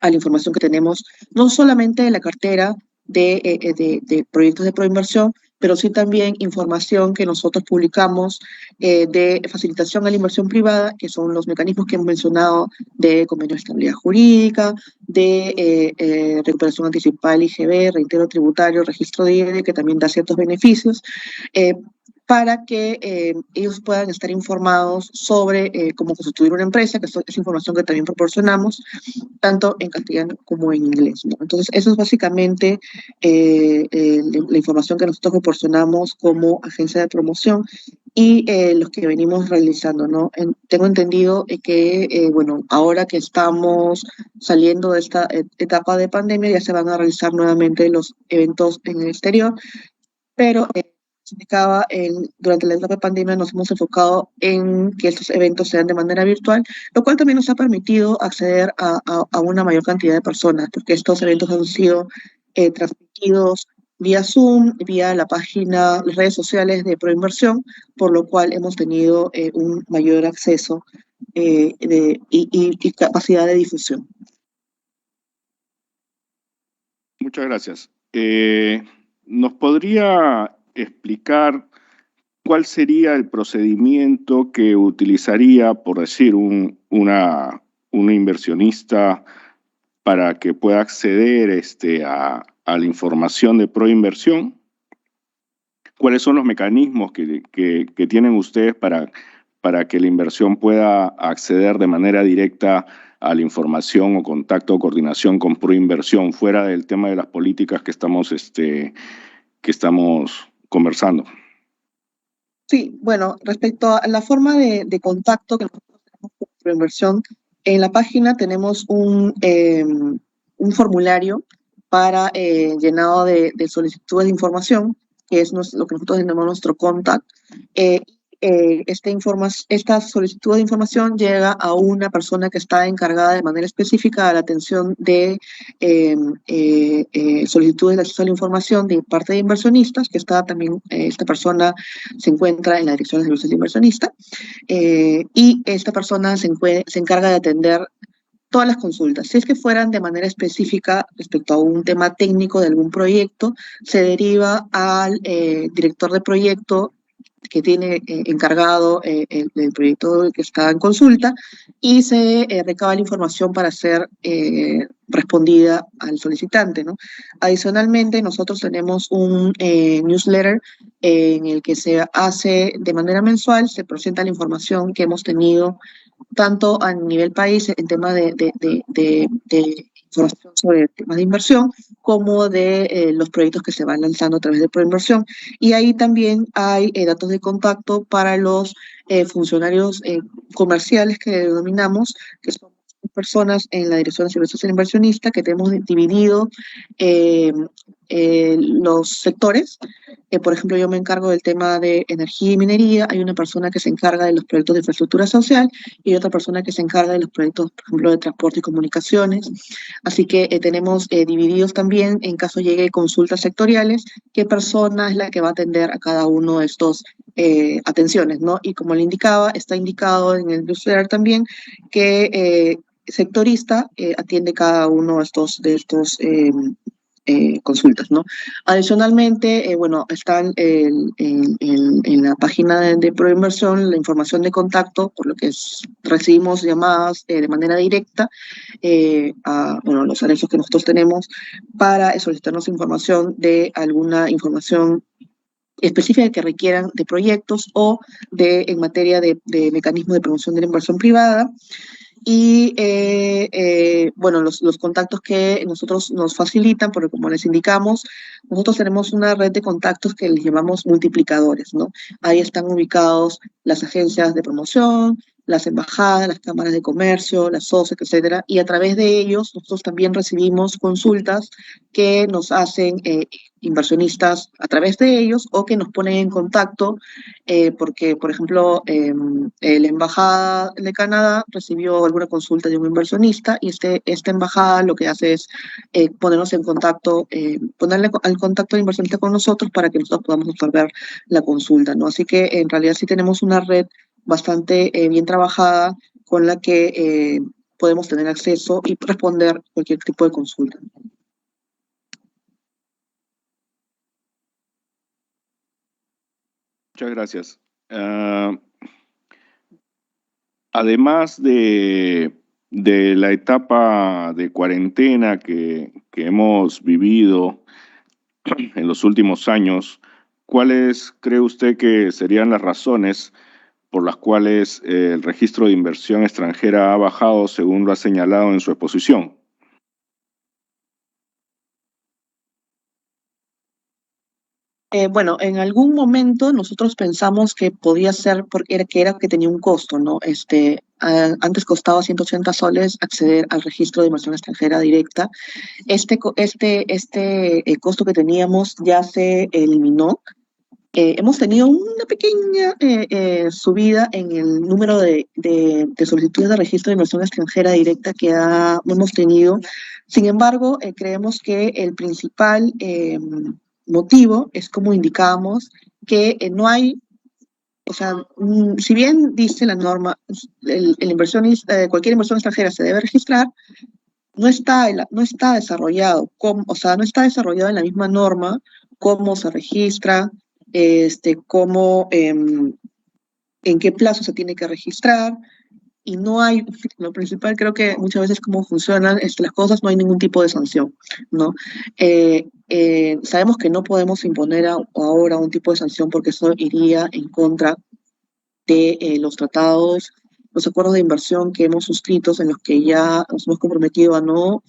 a la información que tenemos, no solamente de la cartera de proyectos de proinversión, pero sí también información que nosotros publicamos de facilitación a la inversión privada, que son los mecanismos que hemos mencionado de convenio de estabilidad jurídica, de recuperación anticipada del IGB, reintegro tributario, registro de IED, que también da ciertos beneficios, para que ellos puedan estar informados sobre cómo constituir una empresa, que es información que también proporcionamos, tanto en castellano como en inglés, ¿no? Entonces, eso es básicamente la información que nosotros proporcionamos como agencia de promoción y los que venimos realizando, ¿no? Tengo entendido que, bueno, ahora que estamos saliendo de esta etapa de pandemia, ya se van a realizar nuevamente los eventos en el exterior, pero indicaba, durante la etapa de pandemia nos hemos enfocado en que estos eventos sean de manera virtual, lo cual también nos ha permitido acceder a una mayor cantidad de personas, porque estos eventos han sido transmitidos vía Zoom, vía la página, las redes sociales de Proinversión, por lo cual hemos tenido un mayor acceso y capacidad de difusión. Muchas gracias. ¿Nos podría explicar cuál sería el procedimiento que utilizaría, por decir, una inversionista para que pueda acceder a la información de Proinversión? ¿Cuáles son los mecanismos que tienen ustedes para que la inversión pueda acceder de manera directa a la información o contacto o coordinación con Proinversión, fuera del tema de las políticas que estamos conversando? Sí, bueno, respecto a la forma de contacto que nosotros tenemos con Proinversión, en la página tenemos un formulario para llenado de solicitudes de información, que es lo que nosotros llamamos nuestro contact. Esta solicitud de información llega a una persona que está encargada de manera específica de la atención de solicitudes de acceso a la información de parte de inversionistas, que está también, esta persona se encuentra en la Dirección de Servicios de Inversionista, y esta persona se encarga de atender todas las consultas. Si es que fueran de manera específica respecto a un tema técnico de algún proyecto, se deriva al director de proyecto que tiene encargado el proyecto que está en consulta y se recaba la información para ser respondida al solicitante, ¿no? Adicionalmente, nosotros tenemos un newsletter en el que se hace de manera mensual, se presenta la información que hemos tenido tanto a nivel país en tema de información sobre temas de inversión, como de los proyectos que se van lanzando a través de Proinversión. Y ahí también hay datos de contacto para los funcionarios comerciales que denominamos, que son personas en la Dirección de Servicios al Inversionista, que tenemos dividido los sectores. Por ejemplo, yo me encargo del tema de energía y minería, hay una persona que se encarga de los proyectos de infraestructura social y otra persona que se encarga de los proyectos, por ejemplo, de transporte y comunicaciones. Así que tenemos divididos también, en caso llegue consultas sectoriales, qué persona es la que va a atender a cada uno de estos atenciones, ¿no? Y como le indicaba, está indicado en el newsletter también que sectorista atiende cada uno de estos consultas, ¿no? Adicionalmente, bueno, están en la página de Proinversión la información de contacto, por lo que recibimos llamadas de manera directa a bueno, los anexos que nosotros tenemos para solicitarnos información de alguna información específica que requieran de proyectos o en materia de mecanismos de promoción de la inversión privada. Y bueno, los contactos que nosotros nos facilitan, porque como les indicamos, nosotros tenemos una red de contactos que les llamamos multiplicadores, ¿no? Ahí están ubicados las agencias de promoción, las embajadas, las cámaras de comercio, las SOSEC, etcétera, y a través de ellos nosotros también recibimos consultas que nos hacen inversionistas a través de ellos o que nos ponen en contacto porque, por ejemplo, la Embajada de Canadá recibió alguna consulta de un inversionista y esta embajada lo que hace es ponernos en contacto, ponerle al contacto al inversionista con nosotros para que nosotros podamos absorber la consulta, ¿no? Así que en realidad sí tenemos una red bastante bien trabajada con la que podemos tener acceso y responder cualquier tipo de consulta. Muchas gracias. Además de la etapa de cuarentena que hemos vivido en los últimos años, ¿cuáles cree usted que serían las razones por las cuales el registro de inversión extranjera ha bajado, según lo ha señalado en su exposición? Bueno, en algún momento nosotros pensamos que podía ser porque era que tenía un costo, ¿no? Antes costaba 180 soles acceder al registro de inversión extranjera directa. Este costo que teníamos ya se eliminó. Hemos tenido una pequeña subida en el número de solicitudes de registro de inversión extranjera directa que hemos tenido. Sin embargo, creemos que el principal motivo es, como indicábamos, que no hay, o sea, si bien dice la norma, cualquier inversión extranjera se debe registrar, no está desarrollado, o sea, no está desarrollado en la misma norma cómo se registra, cómo, en qué plazo se tiene que registrar, y no hay, lo principal creo que muchas veces cómo funcionan las cosas, no hay ningún tipo de sanción, ¿no? Sabemos que no podemos imponer ahora un tipo de sanción porque eso iría en contra de los tratados, los acuerdos de inversión que hemos suscrito, en los que ya nos hemos comprometido a no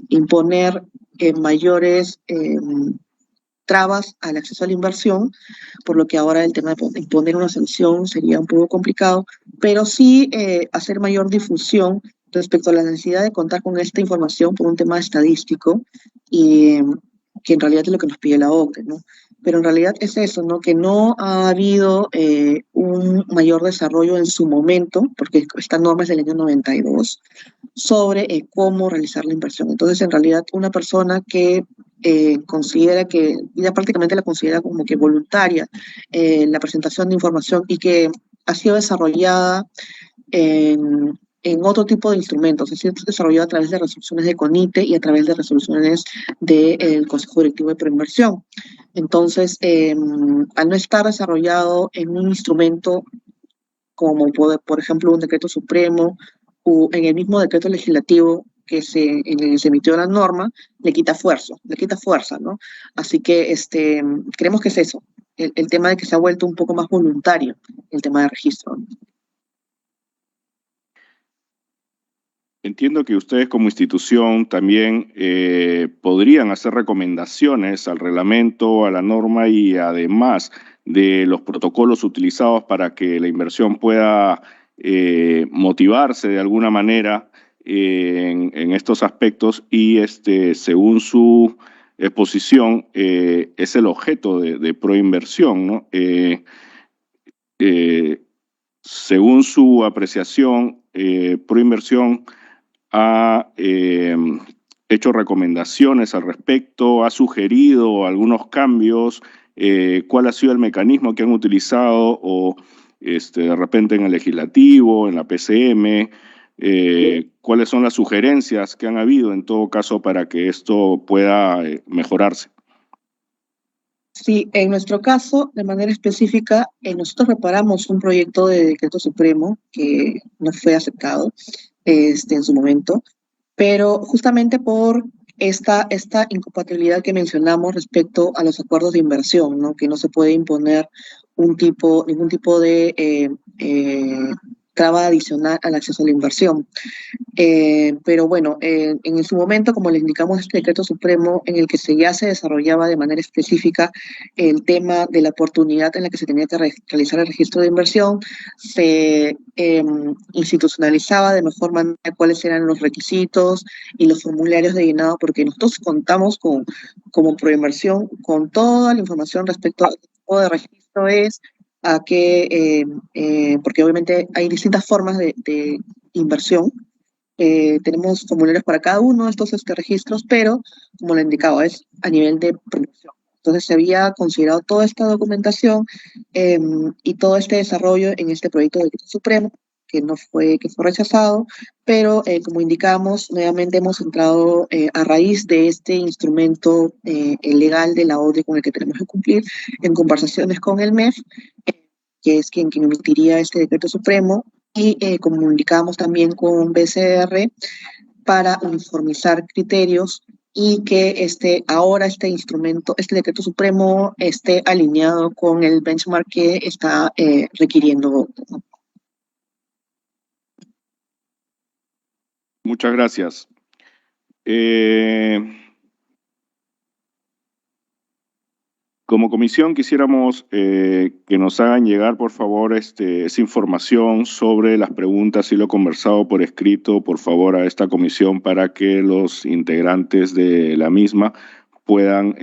imponer mayores trabas al acceso a la inversión, por lo que ahora el tema de imponer una sanción sería un poco complicado, pero sí hacer mayor difusión respecto a la necesidad de contar con esta información por un tema estadístico, y que en realidad es lo que nos pide la OCDE, ¿no? Pero en realidad es eso, ¿no? Que no ha habido un mayor desarrollo en su momento, porque esta norma es del año 92, sobre cómo realizar la inversión. Entonces, en realidad, una persona que considera que, ya prácticamente la considera como que voluntaria la presentación de información y que ha sido desarrollada en otro tipo de instrumentos, es decir, desarrollado a través de resoluciones de CONITE y a través de resoluciones del Consejo Directivo de Proinversión. Entonces, al no estar desarrollado en un instrumento como, por ejemplo, un decreto supremo o en el mismo decreto legislativo en el que se emitió la norma, le quita fuerza, ¿no? Así que creemos que es eso, el tema de que se ha vuelto un poco más voluntario el tema de registro. Entiendo que ustedes como institución también podrían hacer recomendaciones al reglamento, a la norma y además de los protocolos utilizados para que la inversión pueda motivarse de alguna manera en estos aspectos y según su exposición es el objeto de Proinversión, ¿no? Según su apreciación, Proinversión ha hecho recomendaciones al respecto, ha sugerido algunos cambios, cuál ha sido el mecanismo que han utilizado o de repente en el legislativo, en la PCM, cuáles son las sugerencias que han habido en todo caso para que esto pueda mejorarse. Sí, en nuestro caso, de manera específica, nosotros preparamos un proyecto de decreto supremo que no fue aceptado en su momento, pero justamente por esta incompatibilidad que mencionamos respecto a los acuerdos de inversión, ¿no? Que no se puede imponer ningún tipo de traba adicional al acceso a la inversión. Pero bueno, en su momento, como le indicamos, este decreto supremo en el que ya se desarrollaba de manera específica el tema de la oportunidad en la que se tenía que realizar el registro de inversión, se institucionalizaba de mejor manera cuáles eran los requisitos y los formularios de llenado, porque nosotros contamos como Proinversión con toda la información respecto a qué tipo de registro es, porque obviamente hay distintas formas de inversión. Tenemos formularios para cada uno de estos registros, pero como le indicaba, es a nivel de producción. Entonces se había considerado toda esta documentación y todo este desarrollo en este proyecto de decreto supremo, que fue rechazado, pero como indicamos, nuevamente hemos entrado a raíz de este instrumento legal de la ODE con el que tenemos que cumplir, en conversaciones con el MEF, que es quien emitiría este decreto supremo, y comunicamos también con BCR para uniformizar criterios y que ahora este instrumento, este decreto supremo, esté alineado con el benchmark que está requiriendo. Muchas gracias. Como comisión quisiéramos que nos hagan llegar, por favor, esa información sobre las preguntas y lo conversado por escrito, por favor, a esta comisión para que los integrantes de la misma puedan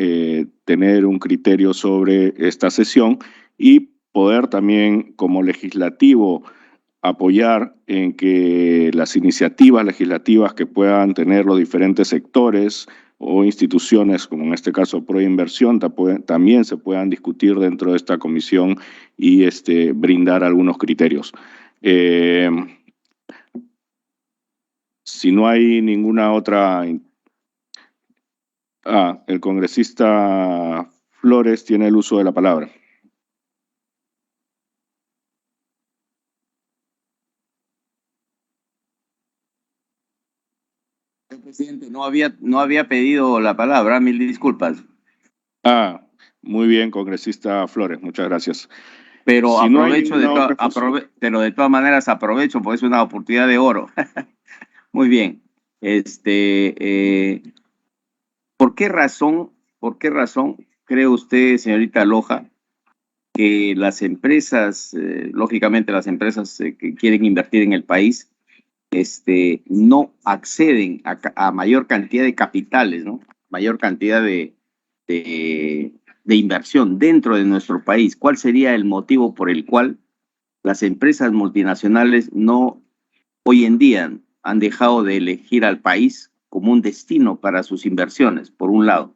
tener un criterio sobre esta sesión y poder también, como legislativo, apoyar en que las iniciativas legislativas que puedan tener los diferentes sectores o instituciones, como en este caso Proinversión, también se puedan discutir dentro de esta comisión y brindar algunos criterios. Si no hay ninguna otra... el congresista Flores tiene el uso de la palabra. Presidente, no había pedido la palabra, mil disculpas. Muy bien, congresista Flores, muchas gracias. Pero Si aprovecho, no pero de todas maneras aprovecho porque es una oportunidad de oro. Muy bien. ¿Por qué razón cree usted, señorita Loja, que las empresas, lógicamente las empresas que quieren invertir en el país, no acceden a mayor cantidad de capitales, ¿no? Mayor cantidad de inversión dentro de nuestro país? ¿Cuál sería el motivo por el cual las empresas multinacionales hoy en día han dejado de elegir al país como un destino para sus inversiones, por un lado?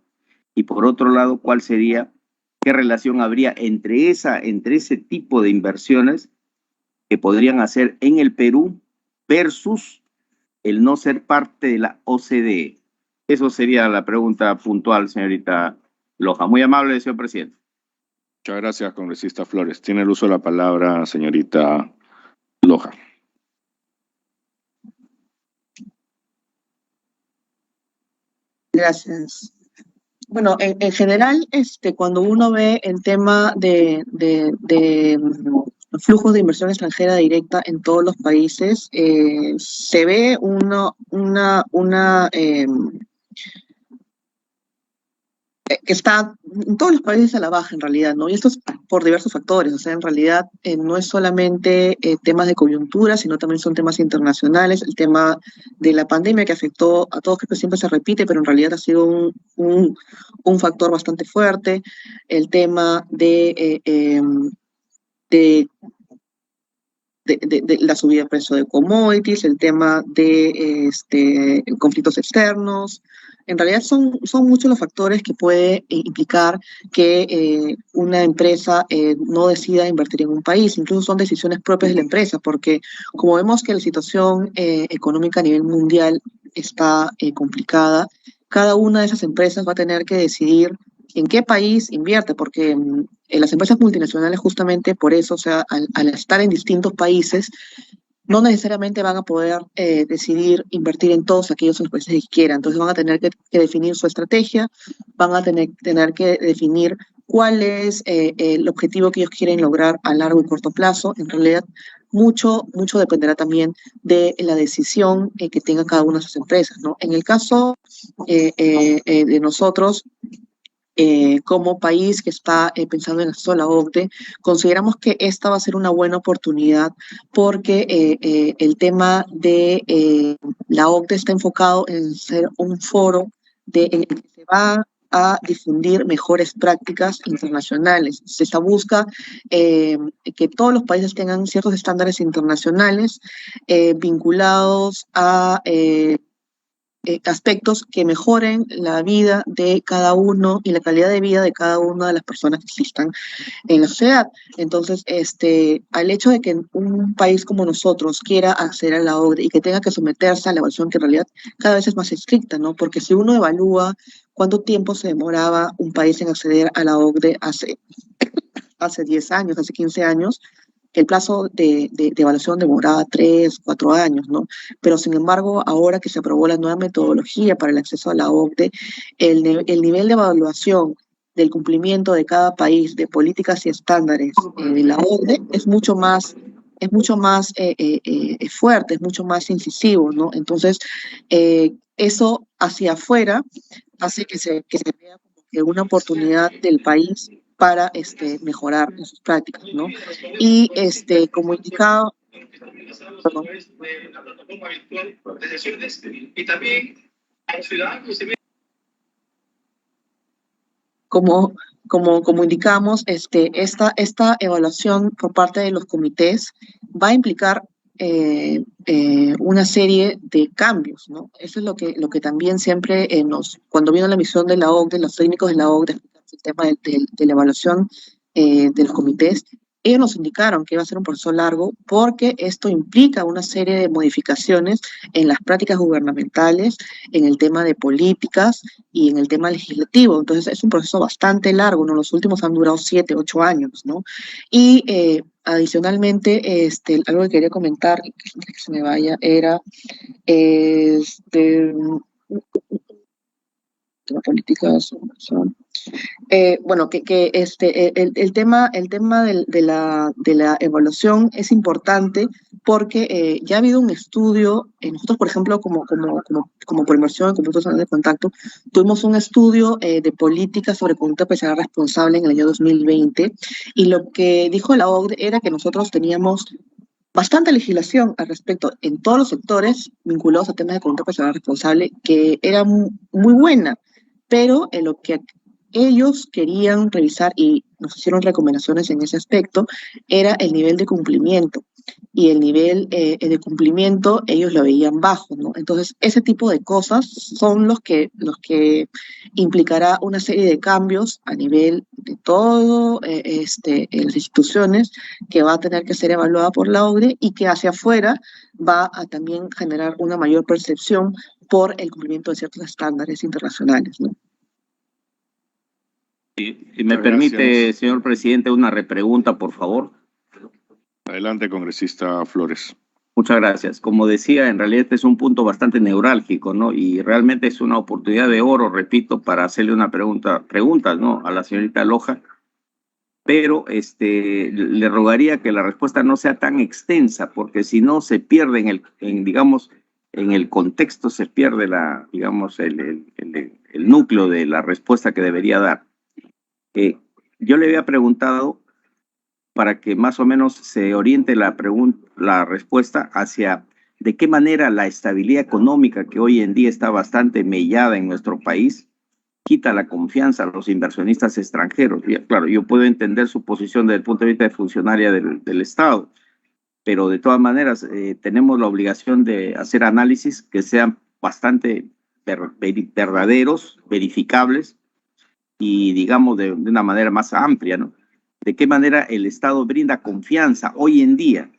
Y por otro lado, ¿qué relación habría entre ese tipo de inversiones que podrían hacer en el Perú versus el no ser parte de la OCDE? Eso sería la pregunta puntual, señorita Loja. Muy amable, señor presidente. Muchas gracias, congresista Flores. Tiene el uso de la palabra, señorita Loja. Gracias. Bueno, en general, cuando uno ve el tema de flujos de inversión extranjera directa en todos los países, se ve que está en todos los países a la baja en realidad, ¿no? Y esto es por diversos factores, o sea, en realidad no es solamente temas de coyuntura, sino también son temas internacionales, el tema de la pandemia que afectó a todos, creo que siempre se repite, pero en realidad ha sido un factor bastante fuerte, el tema de la subida de precio de commodities, el tema de conflictos externos. En realidad son muchos los factores que puede implicar que una empresa no decida invertir en un país, incluso son decisiones propias de la empresa, porque como vemos que la situación económica a nivel mundial está complicada, cada una de esas empresas va a tener que decidir en qué país invierte, porque las empresas multinacionales justamente por eso, o sea, al estar en distintos países, no necesariamente van a poder decidir invertir en todos aquellos en los países que quieran. Entonces van a tener que definir su estrategia, van a tener que definir cuál es el objetivo que ellos quieren lograr a largo y corto plazo. En realidad, mucho dependerá también de la decisión que tenga cada una de esas empresas, ¿no? En el caso de nosotros, como país que está pensando en el acceso a la OCDE, consideramos que esta va a ser una buena oportunidad porque el tema de la OCDE está enfocado en ser un foro en el que se va a difundir mejores prácticas internacionales. Se busca que todos los países tengan ciertos estándares internacionales vinculados a aspectos que mejoren la vida de cada uno y la calidad de vida de cada una de las personas que existan en la sociedad. Entonces, al hecho de que un país como nosotros quiera acceder a la OCDE y que tenga que someterse a la evaluación que en realidad cada vez es más estricta, ¿no? Porque si uno evalúa cuánto tiempo se demoraba un país en acceder a la OCDE hace 10 años, hace 15 años, el plazo de evaluación demoraba 3, 4 años, ¿no? Pero sin embargo, ahora que se aprobó la nueva metodología para el acceso a la OCDE, el nivel de evaluación del cumplimiento de cada país de políticas y estándares de la OCDE es mucho más fuerte, es mucho más incisivo, ¿no? Entonces, eso hacia afuera hace que se vea como que una oportunidad del país para mejorar en sus prácticas, ¿no? Y como indicado, perdón. Como indicamos, esta evaluación por parte de los comités va a implicar una serie de cambios, ¿no? Eso es lo que también siempre cuando vino la misión de la OCDE, los técnicos de la OCDE, el tema de la evaluación de los comités, ellos nos indicaron que iba a ser un proceso largo porque esto implica una serie de modificaciones en las prácticas gubernamentales, en el tema de políticas y en el tema legislativo. Entonces es un proceso bastante largo, ¿no? Los últimos han durado 7, 8 años, ¿no? Y adicionalmente, algo que quería comentar, que se me vaya, era políticas, bueno, el tema de la evaluación es importante porque ya ha habido un estudio, nosotros por ejemplo como por inversión en Compuestos de Contacto, tuvimos un estudio de políticas sobre conducta empresarial responsable en el año 2020 y lo que dijo la OCDE era que nosotros teníamos bastante legislación al respecto en todos los sectores vinculados a temas de conducta empresarial responsable que era muy buena, pero en lo que ellos querían revisar y nos hicieron recomendaciones en ese aspecto era el nivel de cumplimiento. Y el nivel de cumplimiento ellos lo veían bajo, ¿no? Entonces, ese tipo de cosas son los que implicará una serie de cambios a nivel de todo en las instituciones que va a tener que ser evaluada por la OCDE y que hacia afuera va a también generar una mayor percepción por el cumplimiento de ciertos estándares internacionales, ¿no? Si me permite, señor presidente, una repregunta, por favor. Adelante, congresista Flores. Muchas gracias. Como decía, en realidad este es un punto bastante neurálgico, ¿no? Y realmente es una oportunidad de oro, repito, para hacerle una preguntas, ¿no? A la señorita Loja, pero le rogaría que la respuesta no sea tan extensa, porque si no se pierde digamos, en el contexto se pierde digamos, el núcleo de la respuesta que debería dar. Yo le había preguntado para que más o menos se oriente la respuesta hacia de qué manera la estabilidad económica que hoy en día está bastante mellada en nuestro país quita la confianza a los inversionistas extranjeros. Y, claro, yo puedo entender su posición desde el punto de vista de funcionaria del Estado, pero de todas maneras tenemos la obligación de hacer análisis que sean bastante verdaderos, verificables y digamos de una manera más amplia, ¿no? De qué manera el Estado brinda confianza hoy en día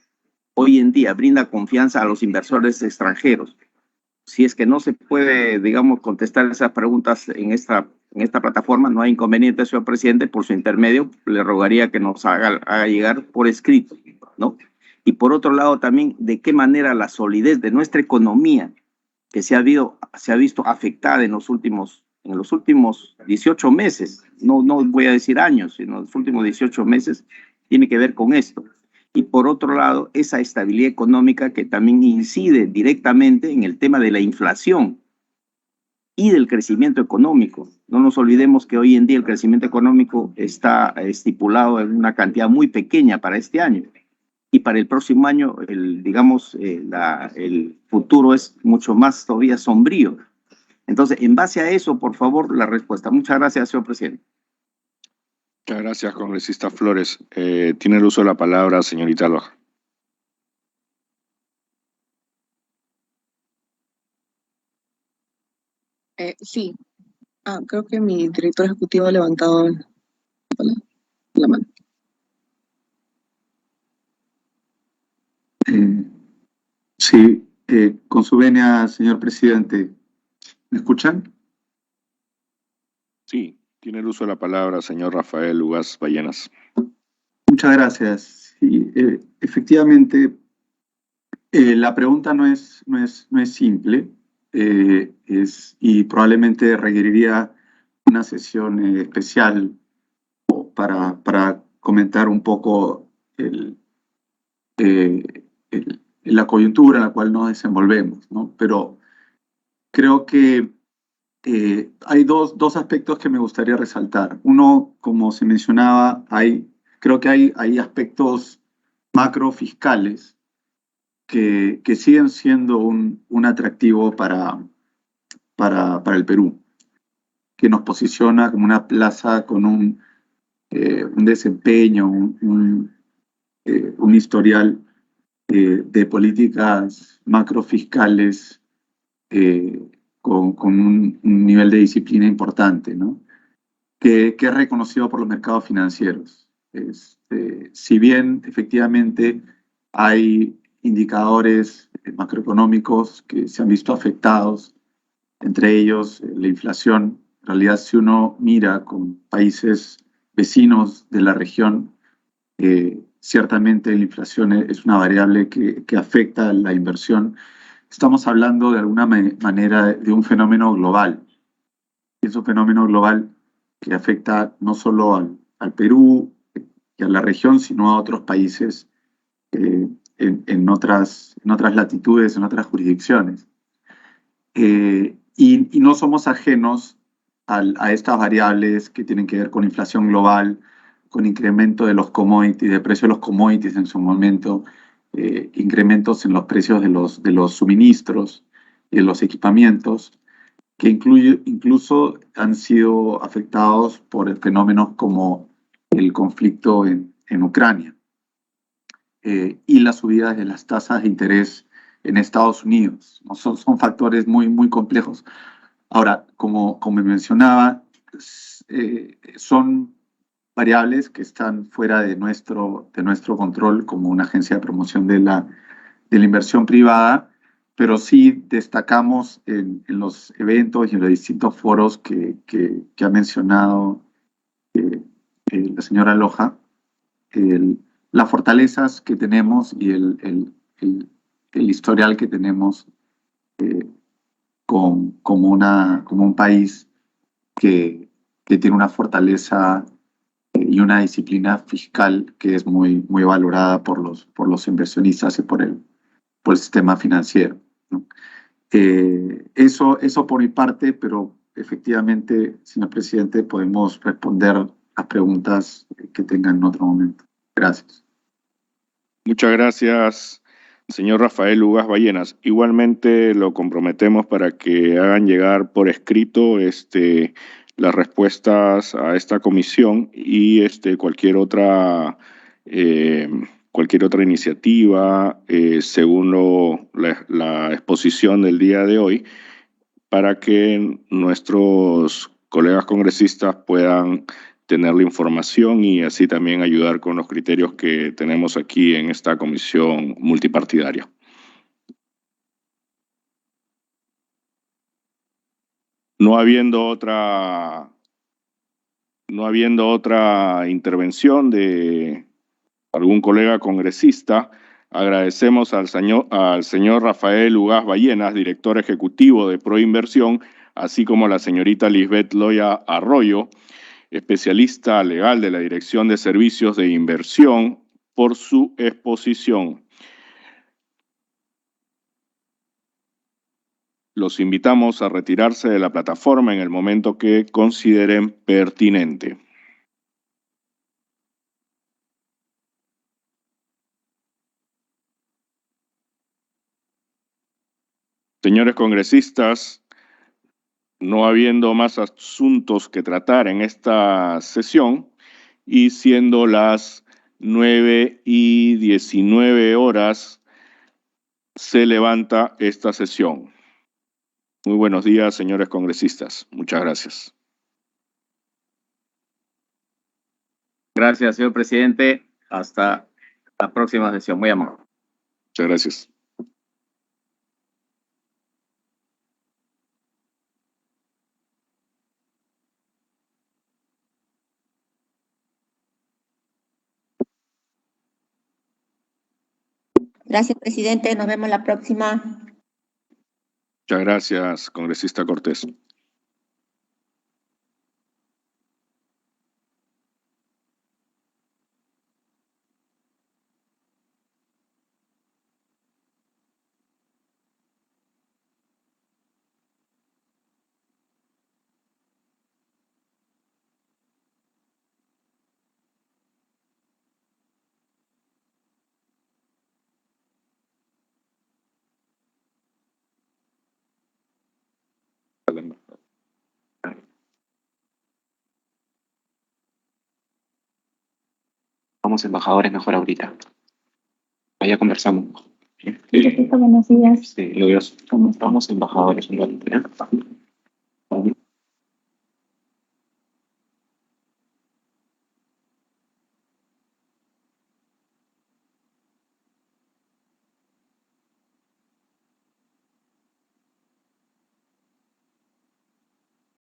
brinda confianza a los inversores extranjeros. Si es que no se puede, digamos, contestar esas preguntas en esta plataforma, no hay inconveniente, señor presidente, por su intermedio, le rogaría que nos haga llegar por escrito, ¿no? Y por otro lado también, de qué manera la solidez de nuestra economía, que se ha visto afectada en los últimos 18 meses, no voy a decir años, sino los últimos 18 meses, tiene que ver con esto. Y por otro lado, esa estabilidad económica que también incide directamente en el tema de la inflación y del crecimiento económico. No nos olvidemos que hoy en día el crecimiento económico está estipulado en una cantidad muy pequeña para este año. Y para el próximo año, el futuro es mucho más todavía sombrío. Entonces, en base a eso, por favor, la respuesta. Muchas gracias, señor presidente. Muchas gracias, congresista Flores. Tiene el uso de la palabra, señorita Loja. Sí. Creo que mi director ejecutivo ha levantado la mano. Sí, con su venia, señor presidente. ¿Me escuchan? Sí, tiene el uso de la palabra, señor Rafael Ugas Ballenas. Muchas gracias. Sí, efectivamente, la pregunta no es simple y probablemente requeriría una sesión especial para comentar un poco la coyuntura en la cual nos desenvolvemos, ¿no? Pero creo que hay dos aspectos que me gustaría resaltar. Uno, como se mencionaba, creo que hay aspectos macrofiscales que siguen siendo un atractivo para el Perú, que nos posiciona como una plaza con un desempeño, un historial de políticas macrofiscales con un nivel de disciplina importante, ¿no? Que es reconocido por los mercados financieros. Si bien efectivamente hay indicadores macroeconómicos que se han visto afectados, entre ellos la inflación, en realidad si uno mira con países vecinos de la región, ciertamente la inflación es una variable que afecta a la inversión. Estamos hablando de alguna manera de un fenómeno global. Es un fenómeno global que afecta no solo al Perú y a la región, sino a otros países en otras latitudes, en otras jurisdicciones. Y no somos ajenos a estas variables que tienen que ver con inflación global, con incremento de los commodities, de precio de los commodities en su momento, incrementos en los precios de los suministros y de los equipamientos, que incluso han sido afectados por fenómenos como el conflicto en Ucrania y las subidas de las tasas de interés en Estados Unidos. Son factores muy complejos. Ahora, como mencionaba, son variables que están fuera de nuestro control como una agencia de promoción de la inversión privada, pero sí destacamos en los eventos y en los distintos foros que ha mencionado la señora Loja, las fortalezas que tenemos y el historial que tenemos como un país que tiene una fortaleza y una disciplina fiscal que es muy valorada por los inversionistas y por el sistema financiero, ¿no? Eso por mi parte, pero efectivamente, señor presidente, podemos responder a preguntas que tengan en otro momento. Gracias. Muchas gracias, señor Rafael Ugas Ballenas. Igualmente lo comprometemos para que hagan llegar por escrito las respuestas a esta comisión y cualquier otra iniciativa según la exposición del día de hoy, para que nuestros colegas congresistas puedan tener la información y así también ayudar con los criterios que tenemos aquí en esta comisión multipartidaria. No habiendo otra intervención de algún colega congresista, agradecemos al señor Rafael Ugas Ballenas, director ejecutivo de Proinversión, así como a la señorita Lisbeth Loya Arroyo, especialista legal de la Dirección de Servicios de Inversión, por su exposición. Los invitamos a retirarse de la plataforma en el momento que consideren pertinente. Señores congresistas, no habiendo más asuntos que tratar en esta sesión y siendo las 9:19, se levanta esta sesión. Muy buenos días, señores congresistas. Muchas gracias. Gracias, señor presidente. Hasta la próxima sesión. Muy amable. Muchas gracias. Gracias, presidente. Nos vemos la próxima. Muchas gracias, congresista Cortés. Vamos, embajadores, mejor ahorita. Allá conversamos. Buenos días. Sí, lo veo. Vamos, embajadores, un ratito, ¿ya?